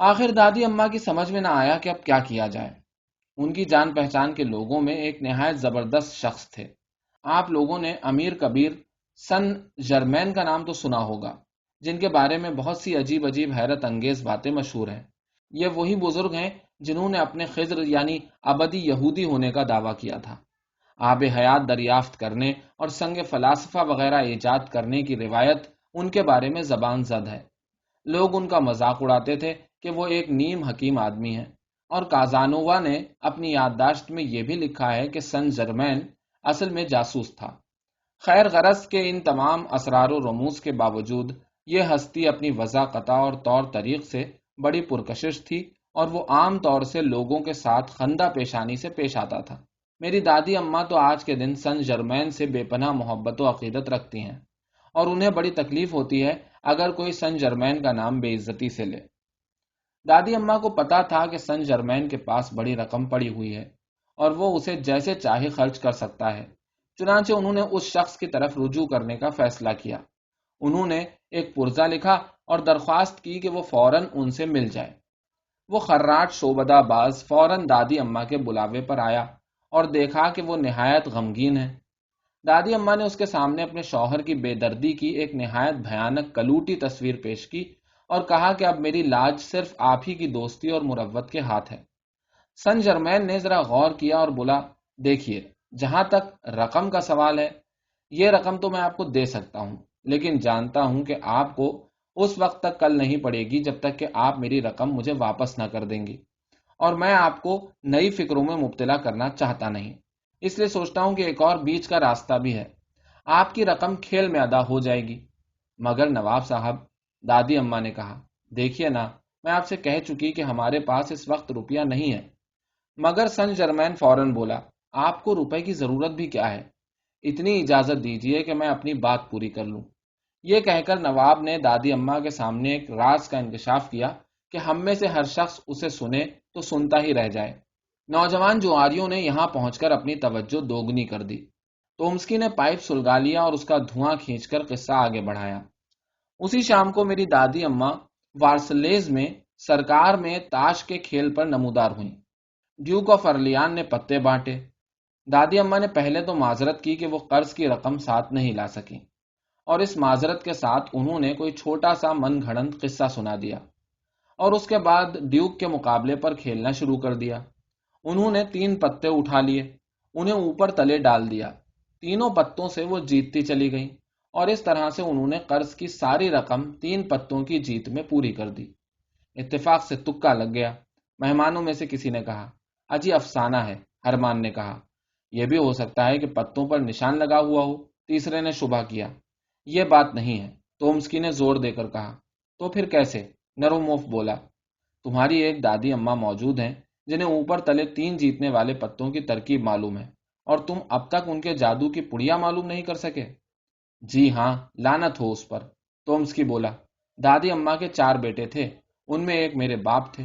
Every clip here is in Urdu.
آخر دادی اماں کی سمجھ میں نہ آیا کہ اب کیا کیا جائے۔ ان کی جان پہچان کے لوگوں میں ایک نہایت زبردست شخص تھے۔ آپ لوگوں نے امیر کبیر سن جرمین کا نام تو سنا ہوگا، جن کے بارے میں بہت سی عجیب عجیب حیرت انگیز باتیں مشہور ہیں۔ یہ وہی بزرگ ہیں جنہوں نے اپنے خضر یعنی ابدی یہودی ہونے کا دعویٰ کیا تھا۔ آب حیات دریافت کرنے اور سنگ فلاسفہ وغیرہ ایجاد کرنے کی روایت ان کے بارے میں زبان زد ہے۔ لوگ ان کا مذاق اڑاتے تھے کہ وہ ایک نیم حکیم آدمی ہیں، اور کازانووا نے اپنی یادداشت میں یہ بھی لکھا ہے کہ سن جرمین اصل میں جاسوس تھا۔ خیر غرض کے ان تمام اسرار و رموز کے باوجود یہ ہستی اپنی وضاحت اور طور طریق سے بڑی پرکشش تھی، اور وہ عام طور سے لوگوں کے ساتھ خندہ پیشانی سے پیش آتا تھا۔ میری دادی اماں تو آج کے دن سن جرمین سے بے پناہ محبت و عقیدت رکھتی ہیں، اور انہیں بڑی تکلیف ہوتی ہے اگر کوئی سن جرمین کا نام بے عزتی سے لے۔ دادی اماں کو پتا تھا کہ سن جرمین کے پاس بڑی رقم پڑی ہوئی ہے، اور وہ اسے جیسے چاہے خرچ کر سکتا ہے۔ چنانچہ انہوں نے اس شخص کی طرف رجوع کرنے کا فیصلہ کیا۔ انہوں نے ایک پرزہ لکھا اور درخواست کی کہ وہ فوراً ان سے مل جائے۔ وہ خراٹ شعبدہ باز فوراً دادی اماں کے بلاوے پر آیا اور دیکھا کہ وہ نہایت غمگین ہے۔ دادی اماں نے اس کے سامنے اپنے شوہر کی بے دردی کی ایک نہایت بھیانک کلوٹی تصویر پیش کی اور کہا کہ اب میری لاج صرف آپ ہی کی دوستی اور مروت کے ہاتھ ہے۔ سن جرمین نے ذرا غور کیا اور بولا، دیکھیے، جہاں تک رقم کا سوال ہے، یہ رقم تو میں آپ کو دے سکتا ہوں، لیکن جانتا ہوں کہ آپ کو اس وقت تک کل نہیں پڑے گی جب تک کہ آپ میری رقم مجھے واپس نہ کر دیں گی، اور میں آپ کو نئی فکروں میں مبتلا کرنا چاہتا نہیں، اس لیے سوچتا ہوں کہ ایک اور بیچ کا راستہ بھی ہے۔ آپ کی رقم کھیل میں ادا ہو جائے گی۔ مگر نواب صاحب، دادی اماں نے کہا، دیکھیے نا، میں آپ سے کہہ چکی کہ ہمارے پاس اس وقت روپیہ نہیں ہے۔ مگر سن جرمین فوراً بولا، آپ کو روپے کی ضرورت بھی کیا ہے؟ اتنی اجازت دیجیے کہ میں اپنی بات پوری کر لوں۔ یہ کہہ کر نواب نے دادی اماں کے سامنے ایک راز کا انکشاف کیا کہ ہم میں سے ہر شخص اسے سنے تو سنتا ہی رہ جائے۔ نوجوان جواریوں نے یہاں پہنچ کر اپنی توجہ دوگنی کر دی۔ تومسکی نے پائپ سلگا لیا اور اس کا دھواں کھینچ کر قصہ آگے بڑھایا۔ اسی شام کو میری دادی اماں وارسلیز میں سرکار میں تاش کے کھیل پر نمودار ہوئیں۔ ڈیوک آف ارلیان نے پتے بانٹے۔ دادی اماں نے پہلے تو معذرت کی کہ وہ قرض کی رقم ساتھ نہیں لا سکیں، اور اس معذرت کے ساتھ انہوں نے کوئی چھوٹا سا من گھڑنت قصہ سنا دیا، اور اس کے بعد ڈیوک کے مقابلے پر کھیلنا شروع کر دیا۔ انہوں نے 3 پتے اٹھا لیے، انہیں اوپر تلے ڈال دیا، تینوں پتوں سے وہ جیتتی چلی گئیں، اور اس طرح سے انہوں نے قرض کی ساری رقم 3 پتوں کی جیت میں پوری کر دی۔ اتفاق سے تکا لگ گیا۔ مہمانوں میں سے کسی نے کہا، اجی افسانہ ہے۔ ہرمان نے کہا، یہ بھی ہو سکتا ہے کہ پتوں پر نشان لگا ہوا ہو۔ تیسرے نے شبہ کیا، یہ بات نہیں ہے۔ تومسکی نے زور دے کر کہا، تو پھر کیسے؟ نروموف بولا، تمہاری ایک دادی اماں موجود ہیں جنہیں اوپر تلے 3 جیتنے والے پتوں کی ترکیب معلوم ہے، اور تم اب تک ان کے جادو کی پڑیا معلوم نہیں کر سکے؟ جی ہاں، لعنت ہو اس پر، تومسکی بولا۔ دادی اماں کے 4 بیٹے تھے، ان میں ایک میرے باپ تھے۔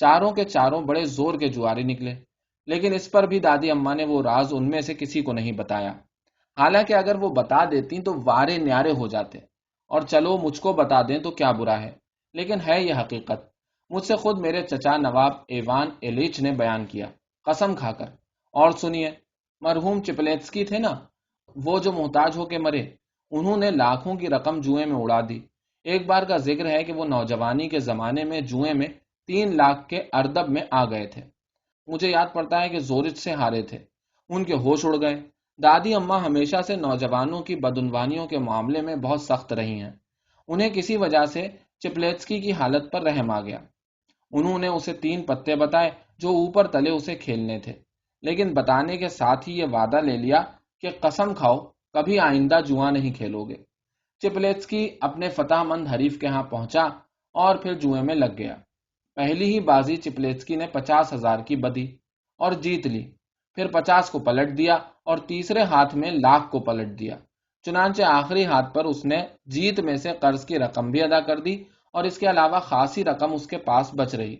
چاروں کے چاروں بڑے زور کے جواری نکلے، لیکن اس پر بھی دادی اماں نے وہ راز ان میں سے کسی کو نہیں بتایا۔ حالانکہ اگر وہ بتا دیتی تو وارے نیارے ہو جاتے، اور چلو مجھ کو بتا دیں تو کیا برا ہے، لیکن ہے یہ حقیقت۔ مجھ سے خود میرے چچا نواب ایوان ایلیچ نے بیان کیا، قسم کھا کر۔ اور سنیے، مرحوم چپلیتسکی تھے نا، وہ جو محتاج ہو کے مرے، انہوں نے لاکھوں کی رقم جوئے میں اڑا دی۔ ایک بار کا ذکر ہے کہ وہ نوجوانی کے زمانے میں جوئے میں 3 لاکھ کے اردب میں آ گئے تھے۔ مجھے یاد پڑتا ہے کہ زورچ سے ہارے تھے، ان کے ہوش اڑ گئے۔ دادی اماں ہمیشہ سے نوجوانوں کی بدعنوانیوں کے معاملے میں بہت سخت رہی ہیں۔ انہیں کسی وجہ سے چپلیتسکی کی حالت پر رحم آ گیا۔ انہوں نے اسے 3 پتے بتائے جو اوپر تلے اسے کھیلنے تھے، لیکن بتانے کے ساتھ ہی یہ وعدہ لے لیا کہ قسم کھاؤ کبھی آئندہ جوا نہیں کھیلو گے۔ چپلیتسکی اپنے فتح مند حریف کے ہاں پہنچا اور پھر جوئے میں لگ گیا۔ پہلی ہی بازی چپلیتسکی نے 50,000 کی بدی اور جیت لی، پھر 50 کو پلٹ دیا اور تیسرے ہاتھ میں 1,00,000 کو پلٹ دیا۔ چنانچہ آخری ہاتھ پر اس نے جیت میں سے قرض کی رقم بھی ادا کر دی، اور اس کے علاوہ خاصی رقم اس کے پاس بچ رہی۔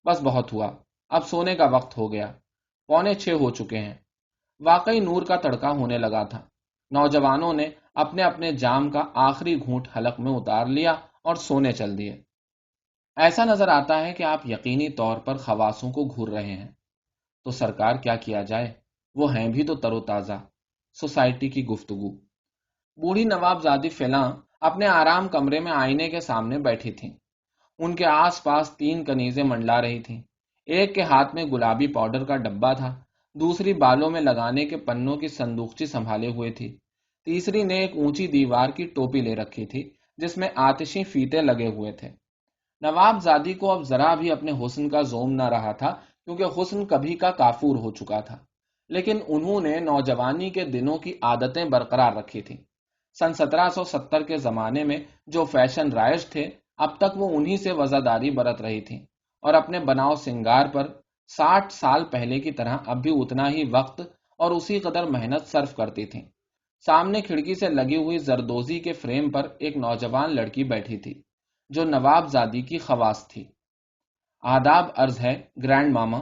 بس بہت ہوا، اب سونے کا وقت ہو گیا، 5:45 ہو چکے ہیں۔ واقعی نور کا تڑکا ہونے لگا تھا۔ نوجوانوں نے اپنے اپنے جام کا آخری گھونٹ حلق میں اتار لیا اور سونے چل دیے۔ ایسا نظر آتا ہے کہ آپ یقینی طور پر خواصوں کو گھور رہے ہیں۔ تو سرکار کیا کیا جائے؟ وہ ہیں بھی تو تر و تازہ۔ سوسائٹی کی گفتگو۔ بوڑھی نواب زادی فلاں اپنے آرام کمرے میں آئینے کے سامنے بیٹھی تھیں۔ ان کے آس پاس تین کنیزیں منڈلا رہی تھیں۔ ایک کے ہاتھ میں گلابی پاؤڈر کا ڈبہ تھا، دوسری بالوں میں لگانے کے پنوں کی صندوقچی سنبھالے ہوئے تھی، تیسری نے ایک اونچی دیوار کی ٹوپی لے رکھی تھی جس میں آتشی فیتے لگے ہوئے تھے۔ نواب زادی کو اب ذرا بھی اپنے حسن کا زوم نہ رہا تھا، کیونکہ حسن کبھی کا کافور ہو چکا تھا، لیکن انہوں نے نوجوانی کے دنوں کی عادتیں برقرار رکھی تھیں۔ سن 1770 کے زمانے میں جو فیشن رائج تھے، اب تک وہ انہی سے وزاداری برت رہی تھیں، اور اپنے بناؤ سنگار پر 60 سال پہلے کی طرح اب بھی اتنا ہی وقت اور اسی قدر محنت صرف کرتی تھیں۔ سامنے کھڑکی سے لگی ہوئی زردوزی کے فریم پر ایک نوجوان لڑکی بیٹھی تھی جو نواب زادی کی خواص تھی۔ آداب عرض ہے گرینڈ ماما،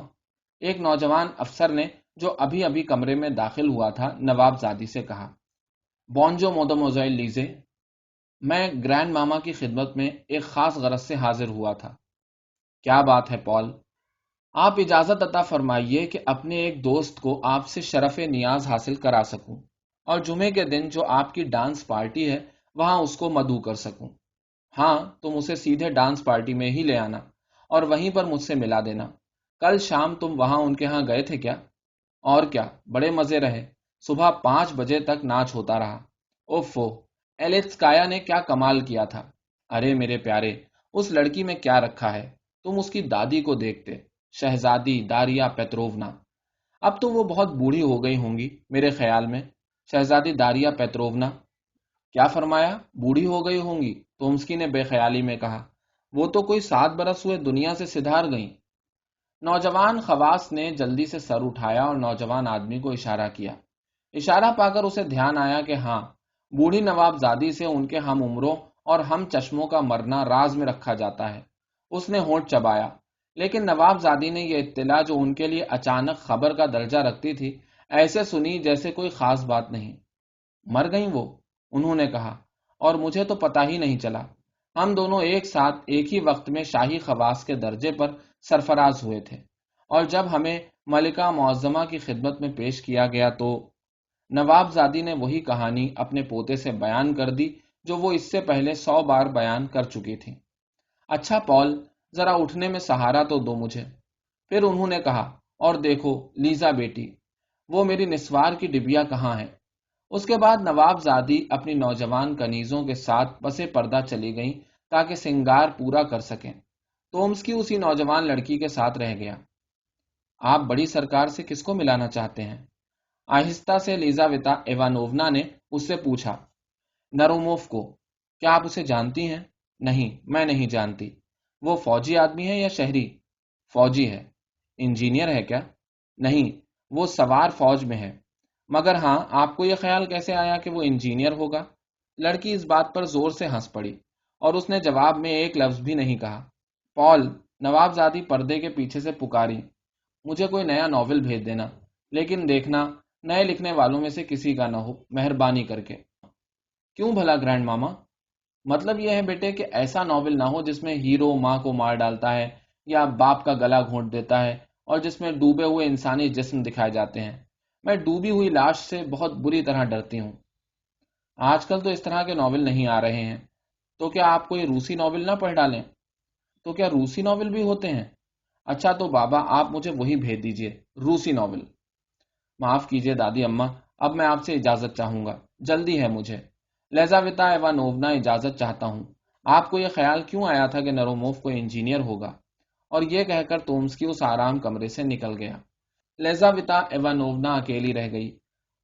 ایک نوجوان افسر نے جو ابھی ابھی کمرے میں داخل ہوا تھا نواب زادی سے کہا۔ بونجو مودموزیل لیزے، میں گرینڈ ماما کی خدمت میں ایک خاص غرض سے حاضر ہوا تھا۔ کیا بات ہے پال؟ آپ اجازت عطا فرمائیے کہ اپنے ایک دوست کو آپ سے شرف نیاز حاصل کرا سکوں، اور جمعے کے دن جو آپ کی ڈانس پارٹی ہے وہاں اس کو مدعو کر سکوں۔ ہاں، تم اسے سیدھے ڈانس پارٹی میں ہی لے آنا اور وہیں پر مجھ سے ملا دینا۔ کل شام تم وہاں ان کے ہاں گئے تھے کیا؟ اور کیا، بڑے مزے رہے۔ صبح 5 بجے تک ناچ ہوتا رہا۔ اوفو، ایلیٹسکایا نے کیا کمال کیا تھا۔ ارے میرے پیارے، اس لڑکی میں کیا رکھا ہے، تم اس کی دادی کو دیکھتے، شہزادی داریا پیتروونا۔ اب تو وہ بہت بوڑھی ہو گئی ہوں گی میرے خیال میں۔ شہزادی داریا پیتروونا؟ کیا فرمایا؟ بوڑھی ہو گئی ہوں گی؟ تومسکی نے بے خیالی میں کہا۔ وہ تو کوئی 7 برس ہوئے دنیا سے سدھار گئیں۔ نوجوان خواص نے جلدی سے سر اٹھایا اور نوجوان آدمی کو اشارہ کیا۔ اشارہ پا کر اسے دھیان آیا کہ ہاں، بوڑھی نواب زادی سے ان کے ہم عمروں اور ہم چشموں کا مرنا راز میں رکھا جاتا ہے۔ اس نے ہونٹ چبایا، لیکن نواب زادی نے یہ اطلاع جو ان کے لیے اچانک خبر کا درجہ رکھتی تھی ایسے سنی جیسے کوئی خاص بات نہیں۔ مر گئیں وہ؟ انہوں نے کہا، اور مجھے تو پتہ ہی نہیں چلا۔ ہم دونوں ایک ساتھ ایک ہی وقت میں شاہی خواص کے درجے پر سرفراز ہوئے تھے، اور جب ہمیں ملکہ معظمہ کی خدمت میں پیش کیا گیا تو نواب زادی نے وہی کہانی اپنے پوتے سے بیان کر دی جو وہ اس سے پہلے 100 بار بیان کر چکی تھی۔ اچھا پال، ذرا اٹھنے میں سہارا تو دو مجھے۔ پھر انہوں نے کہا، اور دیکھو لیزا بیٹی، وہ میری نسوار کی ڈبیا کہاں ہے؟ اس کے بعد نواب زادی اپنی نوجوان کنیزوں کے ساتھ پسے پردہ چلی گئیں تاکہ سنگار پورا کر سکیں۔ تومسکی اسی نوجوان لڑکی کے ساتھ رہ گیا۔ آپ بڑی سرکار سے کس کو ملانا چاہتے ہیں؟ آہستہ سے لیزاویتا ایوانوونا نے اس سے پوچھا۔ نروموف کو۔ کیا آپ اسے جانتی ہیں؟ نہیں، میں نہیں جانتی۔ وہ فوجی آدمی ہے یا شہری؟ فوجی ہے۔ انجینئر ہے کیا؟ نہیں، وہ سوار فوج میں ہے۔ مگر ہاں، آپ کو یہ خیال کیسے آیا کہ وہ انجینئر ہوگا؟ لڑکی اس بات پر زور سے ہنس پڑی، اور اس نے جواب میں ایک لفظ بھی نہیں کہا۔ پال، نواب زادی پردے کے پیچھے سے پکاری، مجھے کوئی نیا ناول بھیج دینا، لیکن دیکھنا نئے لکھنے والوں میں سے کسی کا نہ ہو، مہربانی کر کے۔ کیوں بھلا گرینڈ ماما؟ مطلب یہ ہے بیٹے کہ ایسا ناول نہ ہو جس میں ہیرو ماں کو مار ڈالتا ہے یا باپ کا گلا گھونٹ دیتا ہے، اور جس میں ڈوبے ہوئے انسانی جسم دکھائے جاتے ہیں۔ میں ڈوبی ہوئی لاش سے بہت بری طرح ڈرتی ہوں۔ آج کل تو اس طرح کے ناول نہیں آ رہے ہیں، تو کیا آپ کوئی روسی ناول نہ پڑھ ڈالیں؟ تو کیا روسی ناول بھی ہوتے ہیں؟ اچھا تو بابا آپ مجھے وہی بھیج دیجئے، روسی ناول۔ معاف کیجئے دادی اماں، اب میں آپ سے اجازت چاہوں گا، جلدی ہے مجھے۔ لیزاویتا ایوانوونا، اجازت چاہتا ہوں۔ آپ کو یہ خیال کیوں آیا تھا کہ نروموف کو انجینئر ہوگا؟ اور یہ کہہ کر تومسکی اس آرام کمرے سے نکل گیا۔ لیزاویتا ایوانوونا اکیلی رہ گئی۔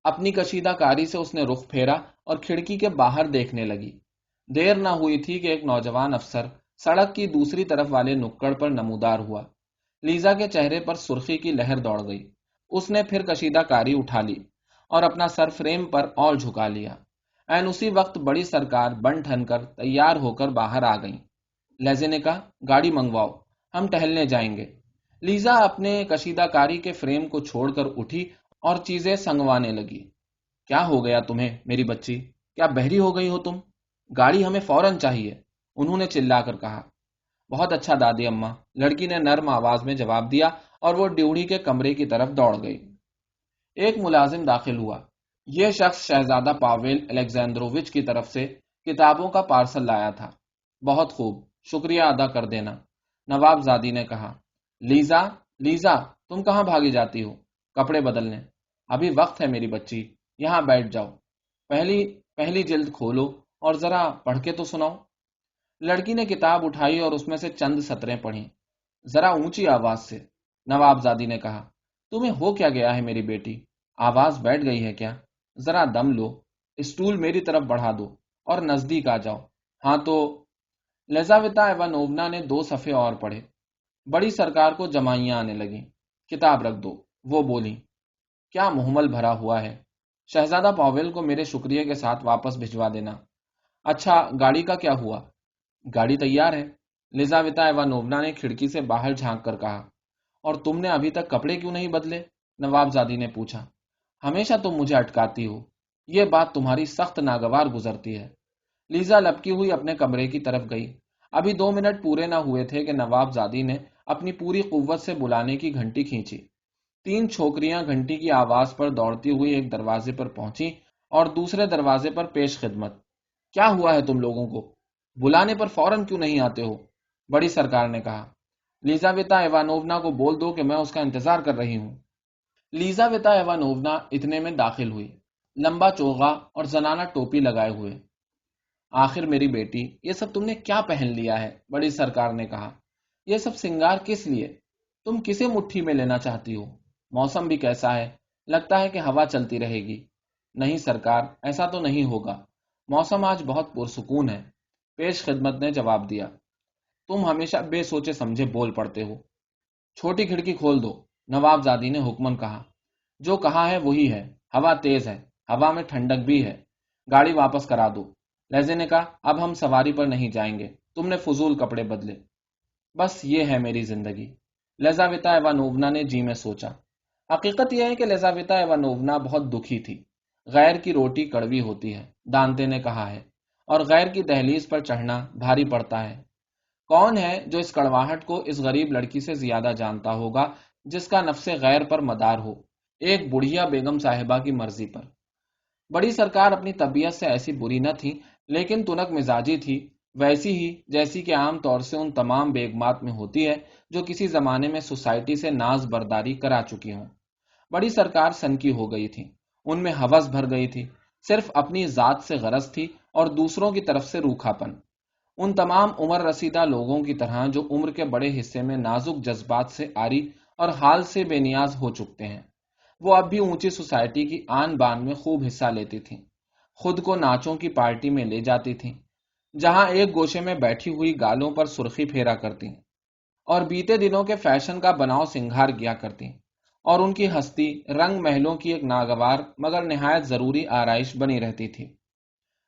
اپنی کشیدہ کاری سے اس نے رخ پھیرا اور کھڑکی کے باہر دیکھنے لگی۔ دیر نہ ہوئی تھی کہ ایک نوجوان افسر سڑک کی دوسری طرف والے نکڑ پر نمودار ہوا۔ لیزا کے چہرے پر سرخی کی لہر دوڑ گئی۔ اس نے پھر کشیدہ کاری اٹھا لی اور اپنا سر فریم پر اور جھکا لیا۔ این اسی وقت بڑی سرکار بن ٹھن کر تیار ہو کر باہر آ گئیں۔ لیزے نے کہا، گاڑی منگواؤ، ہم ٹہلنے جائیں گے۔ لیزا اپنے کشیدہ کاری کے فریم کو چھوڑ کر اٹھی اور چیزیں سنگوانے لگی۔ کیا ہو گیا تمہیں میری بچی؟ کیا بہری ہو گئی ہو تم؟ گاڑی ہمیں فوراً چاہیے، انہوں نے چلا کر کہا۔ بہت اچھا دادی اماں، لڑکی نے نرم آواز میں جواب دیا اور وہ ڈیوڑی کے کمرے کی طرف دوڑ گئی۔ ایک ملازم داخل ہوا۔ یہ شخص شہزادہ پاویل الیگزینڈرووچ کی طرف سے کتابوں کا پارسل لایا تھا۔ بہت خوب، شکریہ ادا کر دینا، نواب زادی نے کہا۔ لیزا، لیزا، تم کہاں بھاگی جاتی ہو؟ کپڑے بدلنے۔ ابھی وقت ہے میری بچی، یہاں بیٹھ جاؤ، پہلی پہلی جلد کھولو اور ذرا پڑھ کے تو سناؤ۔ لڑکی نے کتاب اٹھائی اور اس میں سے چند سطریں پڑھیں۔ ذرا اونچی آواز سے، نواب زادی نے کہا۔ تمہیں ہو کیا گیا ہے میری بیٹی؟ آواز بیٹھ گئی ہے کیا؟ ذرا دم لو، اسٹول میری طرف بڑھا دو اور نزدیک آ جاؤ۔ ہاں تو لیزاویتا ایوانوونا نے 2 صفحے اور پڑھے۔ بڑی سرکار کو جمائیاں آنے لگیں۔ کتاب رکھ دو، وہ بولی۔ کیا محمل بھرا ہوا ہے۔ شہزادہ پاویل کو میرے شکریہ کے ساتھ واپس بھجوا دینا۔ اچھا، گاڑی کا کیا ہوا؟ گاڑی تیار ہے، لیزاویتا ایوانوونا نے کھڑکی سے باہر جھانک کر کہا۔ اور تم نے ابھی تک کپڑے کیوں نہیں بدلے؟ نواب زادی نے پوچھا۔ ہمیشہ تم مجھے اٹکاتی ہو، یہ بات تمہاری سخت ناگوار گزرتی ہے۔ لیزا لپکی ہوئی اپنے کمرے کی طرف گئی۔ ابھی 2 منٹ پورے نہ ہوئے تھے کہ نواب زادی نے اپنی پوری قوت سے بلانے کی گھنٹی کھینچی۔ 3 چھوکریاں گھنٹی کی آواز پر دوڑتی ہوئی ایک دروازے پر پہنچی اور دوسرے دروازے پر پیش خدمت۔ کیا ہوا ہے تم لوگوں کو؟ بلانے پر فوراً کیوں نہیں آتے ہو؟ بڑی سرکار نے کہا۔ لیزاویتا ایوانوونا کو بول دو کہ میں اس کا انتظار کر رہی ہوں۔ لیزاویتا ایوانوونا اتنے میں داخل ہوئی، لمبا چوغا اور زنانہ ٹوپی لگائے ہوئے۔ آخر میری بیٹی، یہ سب تم نے کیا پہن لیا ہے؟ بڑی سرکار نے کہا۔ یہ سب سنگار کس لیے؟ تم کسے مٹھی میں لینا چاہتی ہو؟ موسم بھی کیسا ہے، لگتا ہے کہ ہوا چلتی رہے گی۔ نہیں سرکار، ایسا تو نہیں ہوگا، موسم آج بہت پرسکون ہے، پیش خدمت نے جواب دیا۔ تم ہمیشہ بے سوچے سمجھے بول پڑتے ہو۔ چھوٹی کھڑکی کھول دو، نواب زادی نے حکمن کہا۔ جو کہا ہے وہی ہے، ہوا تیز ہے، ہوا میں ٹھنڈک بھی ہے۔ گاڑی واپس کرا دو۔ لیزے نے کہا۔ اب ہم سواری پر نہیں جائیں گے، تم نے فضول کپڑے بدلے۔ بس یہ ہے میری زندگی، لیزاویتا ایوانوونا نے جی میں سوچا۔ حقیقت یہ ہے کہ لیزاویتا ایوانوونا بہت دکھی تھی۔ غیر کی روٹی کڑوی ہوتی ہے، دانتے نے کہا ہے، اور غیر کی دہلیز پر چڑھنا بھاری پڑتا ہے۔ کون ہے جو اس کڑواہٹ کو اس غریب لڑکی سے زیادہ جانتا ہوگا جس کا نفس غیر پر مدار ہو، ایک بڑھیا بیگم صاحبہ کی مرضی پر۔ بڑی سرکار اپنی طبیعت سے ایسی بری نہ تھی، لیکن تنک مزاجی تھی، ویسی ہی جیسی کہ عام طور سے ان تمام بیگمات میں ہوتی ہے جو کسی زمانے میں سوسائٹی سے ناز برداری کرا چکی ہوں۔ بڑی سرکار سنکی ہو گئی تھی، ان میں ہوس بھر گئی تھی، صرف اپنی ذات سے غرض تھی اور دوسروں کی طرف سے روکھاپن۔ ان تمام عمر رسیدہ لوگوں کی طرح جو عمر کے بڑے حصے میں نازک جذبات سے عاری اور حال سے بے نیاز ہو چکتے ہیں، وہ اب بھی اونچی سوسائٹی کی آن بان میں خوب حصہ لیتی تھیں، خود کو ناچوں کی پارٹی میں لے جاتی تھیں، جہاں ایک گوشے میں بیٹھی ہوئی گالوں پر سرخی پھیرا کرتی اور بیتے دنوں کے فیشن کا بناؤ سنگھار کیا کرتی، اور ان کی ہستی رنگ محلوں کی ایک ناگوار مگر نہایت ضروری آرائش بنی رہتی تھی۔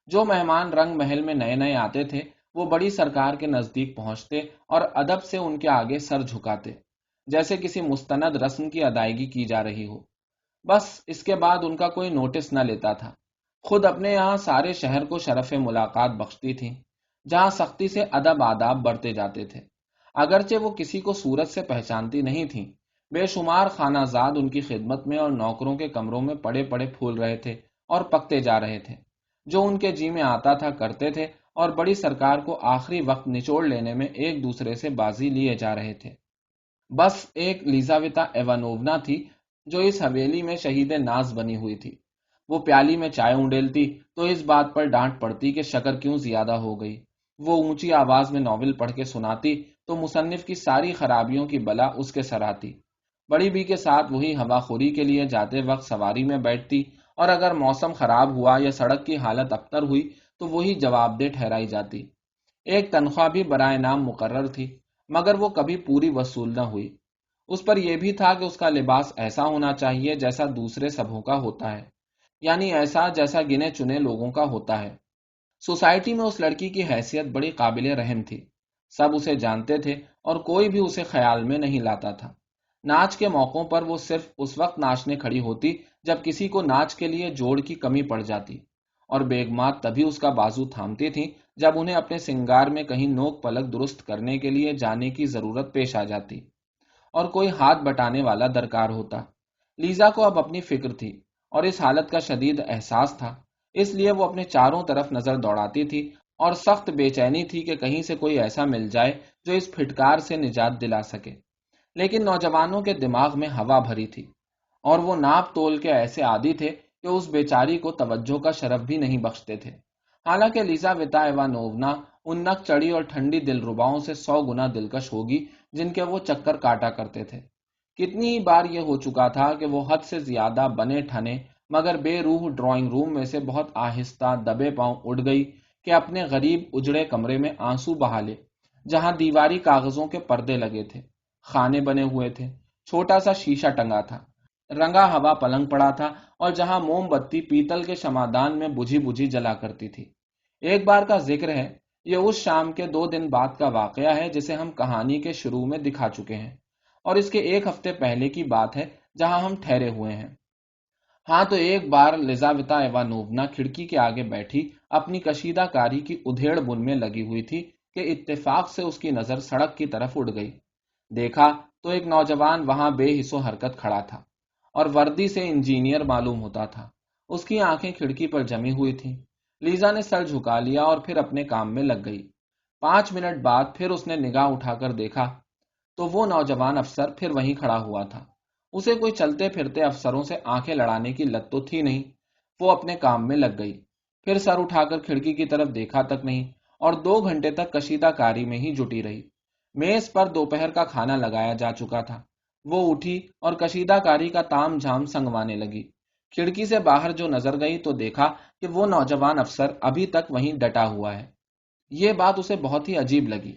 جو مہمان رنگ محل میں نئے نئے آتے تھے وہ بڑی سرکار کے نزدیک پہنچتے اور ادب سے ان کے آگے سر جھکاتے، جیسے کسی مستند رسم کی ادائیگی کی جا رہی ہو۔ بس اس کے بعد ان کا کوئی نوٹس نہ لیتا تھا۔ خود اپنے یہاں سارے شہر کو شرف ملاقات بخشتی تھی، جہاں سختی سے ادب آداب بڑھتے جاتے تھے۔ اگرچہ وہ کسی کو صورت سے پہچانتی نہیں تھیں، بے شمار خانہ زاد ان کی خدمت میں اور نوکروں کے کمروں میں پڑے پڑے پھول رہے تھے اور پکتے جا رہے تھے۔ جو ان کے جی میں آتا تھا کرتے تھے، اور بڑی سرکار کو آخری وقت نچوڑ لینے میں ایک دوسرے سے بازی لیے جا رہے تھے۔ بس ایک لیزاویتا ایوانوونا تھی جو اس حویلی میں شہید ناز بنی ہوئی تھی۔ وہ پیالی میں چائے اونڈیلتی تو اس بات پر ڈانٹ پڑتی کہ شکر کیوں زیادہ ہو گئی۔ وہ اونچی آواز میں ناول پڑھ کے سناتی تو مصنف کی ساری خرابیوں کی بلا اس کے سر آتی۔ بڑی بی کے ساتھ وہی ہوا خوری کے لیے جاتے وقت سواری میں بیٹھتی، اور اگر موسم خراب ہوا یا سڑک کی حالت ابتر ہوئی تو وہی جواب دہ ٹھہرائی جاتی۔ ایک تنخواہ بھی برائے نام مقرر تھی، مگر وہ کبھی پوری وصول نہ ہوئی۔ اس پر یہ بھی تھا کہ اس کا لباس ایسا ہونا چاہیے جیسا دوسرے سبھوں کا ہوتا ہے، یعنی ایسا جیسا گنے چنے لوگوں کا ہوتا ہے۔ سوسائٹی میں اس لڑکی کی حیثیت بڑی قابل رحم تھی، سب اسے جانتے تھے اور کوئی بھی اسے خیال میں نہیں لاتا تھا۔ ناچ کے موقعوں پر وہ صرف اس وقت ناچنے کھڑی ہوتی جب کسی کو ناچ کے لیے جوڑ کی کمی پڑ جاتی، اور بیگمات تبھی اس کا بازو تھامتی تھیں جب انہیں اپنے سنگار میں کہیں نوک پلک درست کرنے کے لیے جانے کی ضرورت پیش آ جاتی اور کوئی ہاتھ بٹانے والا درکار ہوتا۔ لیزا کو اب اپنی فکر تھی اور اس حالت کا شدید احساس تھا، اس لیے وہ اپنے چاروں طرف نظر دوڑاتی تھی اور سخت بے چینی تھی کہ کہیں سے کوئی ایسا مل جائے جو اس پھٹکار سے نجات دلا سکے۔ لیکن نوجوانوں کے دماغ میں ہوا بھری تھی اور وہ ناپ تول کے ایسے عادی تھے کہ اس بیچاری کو توجہ کا شرف بھی نہیں بخشتے تھے۔ حالانکہ لیزاویتا ایوانوونا ان نک چڑی اور ٹھنڈی دلرباؤں سے 100 گنا دلکش ہوگی جن کے وہ چکر کاٹا کرتے تھے۔ کتنی ہی بار یہ ہو چکا تھا کہ وہ حد سے زیادہ بنے ٹھنے مگر بے روح ڈرائنگ روم میں سے بہت آہستہ دبے پاؤں اٹھ گئی کہ اپنے غریب اجڑے کمرے میں آنسو بہا لے، جہاں دیواری کاغذوں کے پردے لگے تھے، خانے بنے ہوئے تھے، چھوٹا سا شیشہ ٹنگا تھا، رنگا ہوا پلنگ پڑا تھا اور جہاں موم بتی پیتل کے شمادان میں بجھی بجھی جلا کرتی تھی۔ ایک بار کا ذکر ہے، یہ اس شام کے 2 دن بعد کا واقعہ ہے جسے ہم کہانی کے شروع میں دکھا چکے ہیں، اور اس کے 1 ہفتے پہلے کی بات ہے جہاں ہم ٹھہرے ہوئے ہیں۔ ہاں، تو ایک بار لیزاویتا ایوانوونا کھڑکی کے آگے بیٹھی اپنی کشیدہ کاری کی ادھیڑ بن میں لگی ہوئی تھی کہ اتفاق سے اس کی نظر سڑک کی طرف اڑ گئی۔ دیکھا تو ایک نوجوان وہاں بے حس و حرکت کھڑا تھا اور وردی سے انجینئر معلوم ہوتا تھا۔ اس کی آنکھیں کھڑکی پر جمی ہوئی تھیں۔ لیزا نے سر جھکا لیا اور پھر اپنے کام میں لگ گئی۔ 5 منٹ بعد پھر اس نے نگاہ اٹھا کر دیکھا تو وہ نوجوان افسر پھر وہیں کھڑا ہوا تھا۔ اسے کوئی چلتے پھرتے افسروں سے آنکھیں لڑانے کی لت تو تھی نہیں۔ وہ اپنے کام میں لگ گئی، پھر سر اٹھا کر کھڑکی کی طرف دیکھا تک نہیں اور 2 گھنٹے تک کشیدہ کاری میں ہی جٹی رہی۔ میز پر دوپہر کا کھانا لگایا جا چکا تھا۔ وہ اٹھی اور کشیدہ کاری کا تام جھام سنگوانے لگی۔ کھڑکی سے باہر جو نظر گئی تو دیکھا کہ وہ نوجوان افسر ابھی تک وہیں ڈٹا ہوا ہے۔ یہ بات اسے بہت ہی عجیب لگی۔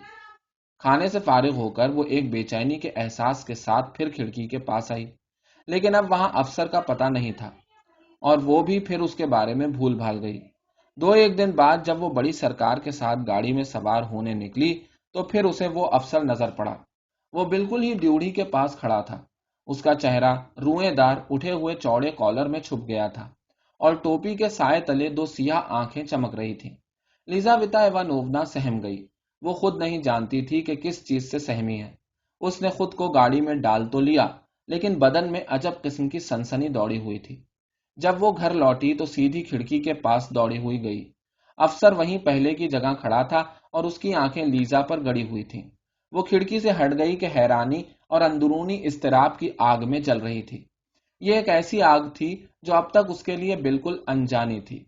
کھانے سے فارغ ہو کر وہ ایک بے چینی کے احساس کے ساتھ پھر کھڑکی کے پاس آئی، لیکن اب وہاں افسر کا پتہ نہیں تھا اور وہ بھی پھر اس کے بارے میں بھول بھال گئی۔ 2 دن بعد جب وہ بڑی سرکار کے ساتھ گاڑی میں سوار ہونے نکلی تو پھر اسے وہ افسر نظر پڑا۔ وہ بالکل ہی ڈیوڑی کے پاس کھڑا تھا۔ اس کا چہرہ روئیں دار اٹھے ہوئے چوڑے کالر میں چھپ گیا تھا اور ٹوپی کے سائے تلے 2 سیاہ آنکھیں چمک رہی تھیں۔ لیزاویتا ایوانوونا سہم گئی۔ وہ خود نہیں جانتی تھی کہ کس چیز سے سہمی ہے۔ اس نے خود کو گاڑی میں ڈال تو لیا، لیکن بدن میں عجب قسم کی سنسنی دوڑی ہوئی تھی۔ جب وہ گھر لوٹی تو سیدھی کھڑکی کے پاس دوڑی ہوئی گئی۔ افسر وہیں پہلے کی جگہ کھڑا تھا اور اس کی آنکھیں لیزا پر گڑی ہوئی تھیں۔ وہ کھڑکی سے ہٹ گئی کہ حیرانی اور اندرونی اضطراب کی آگ میں جل رہی تھی۔ یہ ایک ایسی آگ تھی جو اب تک اس کے لیے بالکل انجانی تھی۔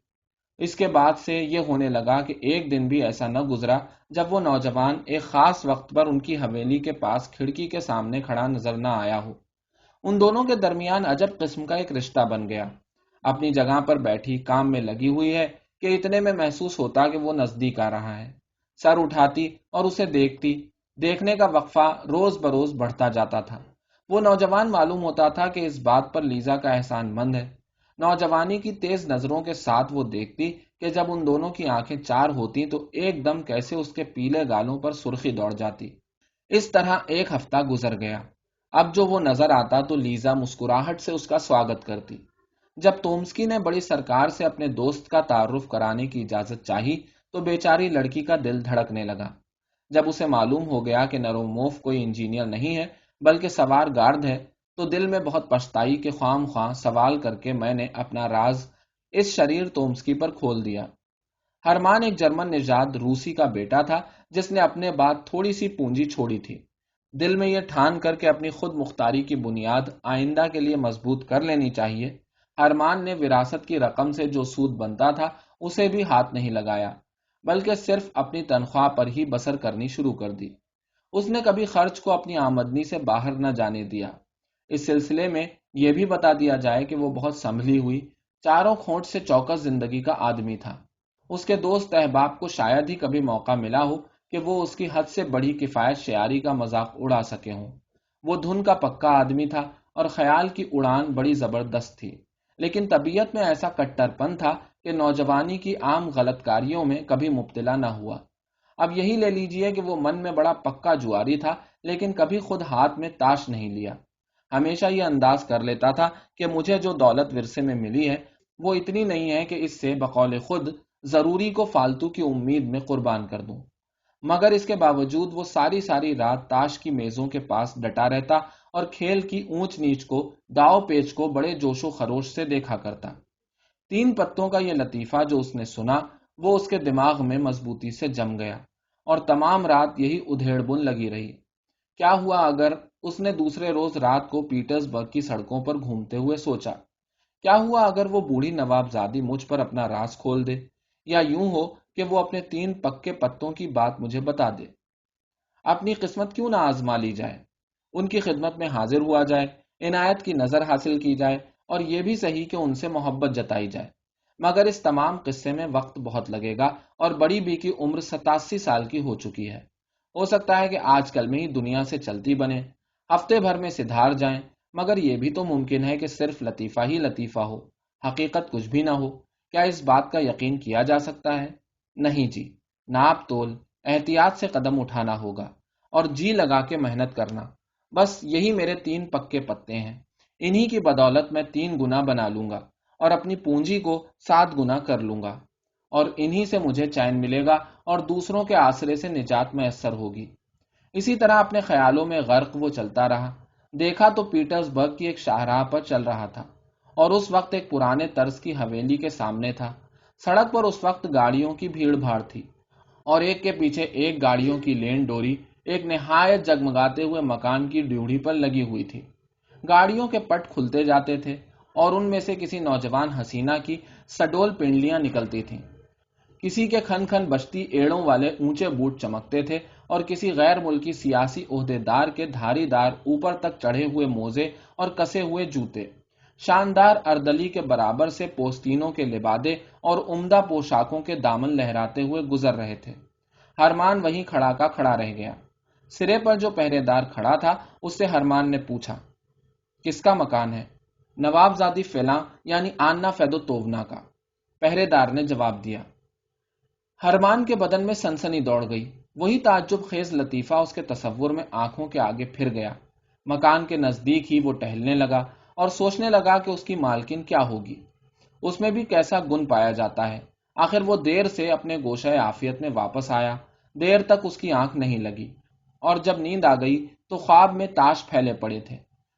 اس کے بعد سے یہ ہونے لگا کہ ایک دن بھی ایسا نہ گزرا جب وہ نوجوان ایک خاص وقت پر ان کی حویلی کے پاس کھڑکی کے سامنے کھڑا نظر نہ آیا ہو۔ ان دونوں کے درمیان عجب قسم کا ایک رشتہ بن گیا۔ اپنی جگہ پر بیٹھی کام میں لگی ہوئی ہے کہ اتنے میں محسوس ہوتا کہ وہ نزدیک آ رہا ہے۔ سر اٹھاتی اور اسے دیکھتی۔ دیکھنے کا وقفہ روز بروز بڑھتا جاتا تھا۔ وہ نوجوان معلوم ہوتا تھا کہ اس بات پر لیزا کا احسان مند ہے۔ نوجوانی کی تیز نظروں کے ساتھ وہ دیکھتی کہ جب ان دونوں کی آنکھیں چار ہوتی تو ایک دم کیسے اس کے پیلے گالوں پر سرخی دوڑ جاتی۔ اس طرح 1 ہفتہ گزر گیا۔ اب جو وہ نظر آتا تو لیزا مسکراہٹ سے اس کا سواگت کرتی۔ جب تومسکی نے بڑی سرکار سے اپنے دوست کا تعارف کرانے کی اجازت چاہی تو بیچاری لڑکی کا دل دھڑکنے لگا۔ جب اسے معلوم ہو گیا کہ نروموف کوئی انجینئر نہیں ہے بلکہ سوار گارد ہے تو دل میں بہت پچھتائی کہ خواہ مخواہ سوال کر کے میں نے اپنا راز اس شریر تومسکی پر کھول دیا۔ ہرمان ایک جرمن نژاد روسی کا بیٹا تھا جس نے اپنے بعد تھوڑی سی پونجی چھوڑی تھی۔ دل میں یہ ٹھان کر کے اپنی خود مختاری کی بنیاد آئندہ کے لیے مضبوط کر لینی چاہیے، ہرمان نے وراثت کی رقم سے جو سود بنتا تھا اسے بھی ہاتھ نہیں لگایا بلکہ صرف اپنی تنخواہ پر ہی بسر کرنی شروع کر دی۔ اس نے کبھی خرچ کو اپنی آمدنی سے باہر نہ جانے دیا۔ اس سلسلے میں یہ بھی بتا دیا جائے کہ وہ بہت سنبھلی ہوئی، چاروں کھونٹ سے چوکس زندگی کا آدمی تھا۔ اس کے دوست احباب کو شاید ہی کبھی موقع ملا ہو کہ وہ اس کی حد سے بڑی کفایت شعاری کا مذاق اڑا سکے ہوں۔ وہ دھن کا پکا آدمی تھا اور خیال کی اڑان بڑی زبردست تھی، لیکن طبیعت میں ایسا کٹر پن تھا کہ نوجوانی کی عام غلط کاریوں میں کبھی مبتلا نہ ہوا۔ اب یہی لے لیجئے کہ وہ من میں بڑا پکا جواری تھا لیکن کبھی خود ہاتھ میں تاش نہیں لیا۔ ہمیشہ یہ انداز کر لیتا تھا کہ مجھے جو دولت ورثے میں ملی ہے وہ اتنی نہیں ہے کہ اس سے بقول خود ضروری کو فالتو کی امید میں قربان کر دوں، مگر اس کے باوجود وہ ساری ساری رات تاش کی میزوں کے پاس ڈٹا رہتا اور کھیل کی اونچ نیچ کو، داؤ پیچ کو بڑے جوش و خروش سے دیکھا کرتا۔ تین پتوں کا یہ لطیفہ جو اس نے سنا وہ اس کے دماغ میں مضبوطی سے جم گیا، اور تمام رات یہی ادھیڑ بن لگی رہی۔ کیا ہوا اگر اس نے دوسرے روز رات کو پیٹرز برگ کی سڑکوں پر گھومتے ہوئے سوچا، کیا ہوا اگر وہ بوڑھی نواب زادی مجھ پر اپنا راز کھول دے، یا یوں ہو کہ وہ اپنے تین پکے پتوں کی بات مجھے بتا دے۔ اپنی قسمت کیوں نہ آزما لی جائے، ان کی خدمت میں حاضر ہوا جائے، عنایت کی نظر حاصل کی جائے، اور یہ بھی صحیح کہ ان سے محبت جتائی جائے۔ مگر اس تمام قصے میں وقت بہت لگے گا، اور بڑی بی کی عمر 87 سال کی ہو چکی ہے۔ ہو سکتا ہے کہ آج کل میں ہی دنیا سے چلتی بنے، ہفتے بھر میں سدھار جائیں، مگر یہ بھی تو ممکن ہے کہ صرف لطیفہ ہی لطیفہ ہو، حقیقت کچھ بھی نہ ہو۔ کیا اس بات کا یقین کیا جا سکتا ہے؟ نہیں جی، ناپ تول، احتیاط سے قدم اٹھانا ہوگا، اور جی لگا کے محنت کرنا۔ بس یہی میرے تین پکے پتے ہیں، انہی کی بدولت میں 3 گنا بنا لوں گا، اور اپنی پونجی کو 7 گنا کر لوں گا، اور انہی سے مجھے چین ملے گا اور دوسروں کے آسرے سے نجات میسر ہوگی۔ اسی طرح اپنے خیالوں میں غرق وہ چلتا رہا۔ دیکھا تو پیٹرز برگ کی ایک شاہراہ پر چل رہا تھا، اور اس وقت ایک پرانے طرز کی حویلی کے سامنے تھا۔ سڑک پر اس وقت گاڑیوں کی بھیڑ بھاڑ تھی، اور ایک کے پیچھے ایک گاڑیوں کی لین ڈوری ایک نہایت جگمگاتے ہوئے مکان کی ڈیوڑی پر لگی ہوئی تھی۔ گاڑیوں کے پٹ کھلتے جاتے تھے، اور ان میں سے کسی نوجوان حسینہ کی سڈول پنڈلیاں نکلتی تھیں۔ کسی کے کھن کھن بجتی ایڑوں والے اونچے بوٹ چمکتے تھے، اور کسی غیر ملکی سیاسی عہدیدار کے دھاری دار اوپر تک چڑھے ہوئے موزے اور کسے ہوئے جوتے، شاندار اردلی کے برابر سے پوستینوں کے لبادے اور عمدہ پوشاکوں کے دامن لہراتے ہوئے گزر رہے تھے۔ ہرمان وہیں کھڑا کا کھڑا رہ گیا۔ سرے پر جو پہرے دار کھڑا تھا اس سے ہرمان نے پوچھا، کس کا مکان ہے؟ نواب زادی فیلاں یعنی آنا فیدوتوونا کا، پہرے دار نے جواب دیا۔ ہرمان کے بدن میں سنسنی دوڑ گئی۔ وہی تعجب خیز لطیفہ اس کے تصور میں آنکھوں کے آگے پھر گیا۔ مکان کے نزدیک ہی وہ ٹہلنے لگا اور سوچنے لگا کہ اس کی مالکن کیا ہوگی، اس میں بھی کیسا گن پایا جاتا ہے۔ آخر وہ دیر سے اپنے گوشہ عافیت میں واپس آیا، دیر تک اس کی آنکھ نہیں لگی، اور جب نیند آ گئی تو خواب میں تاش پھیلے پڑے تھے۔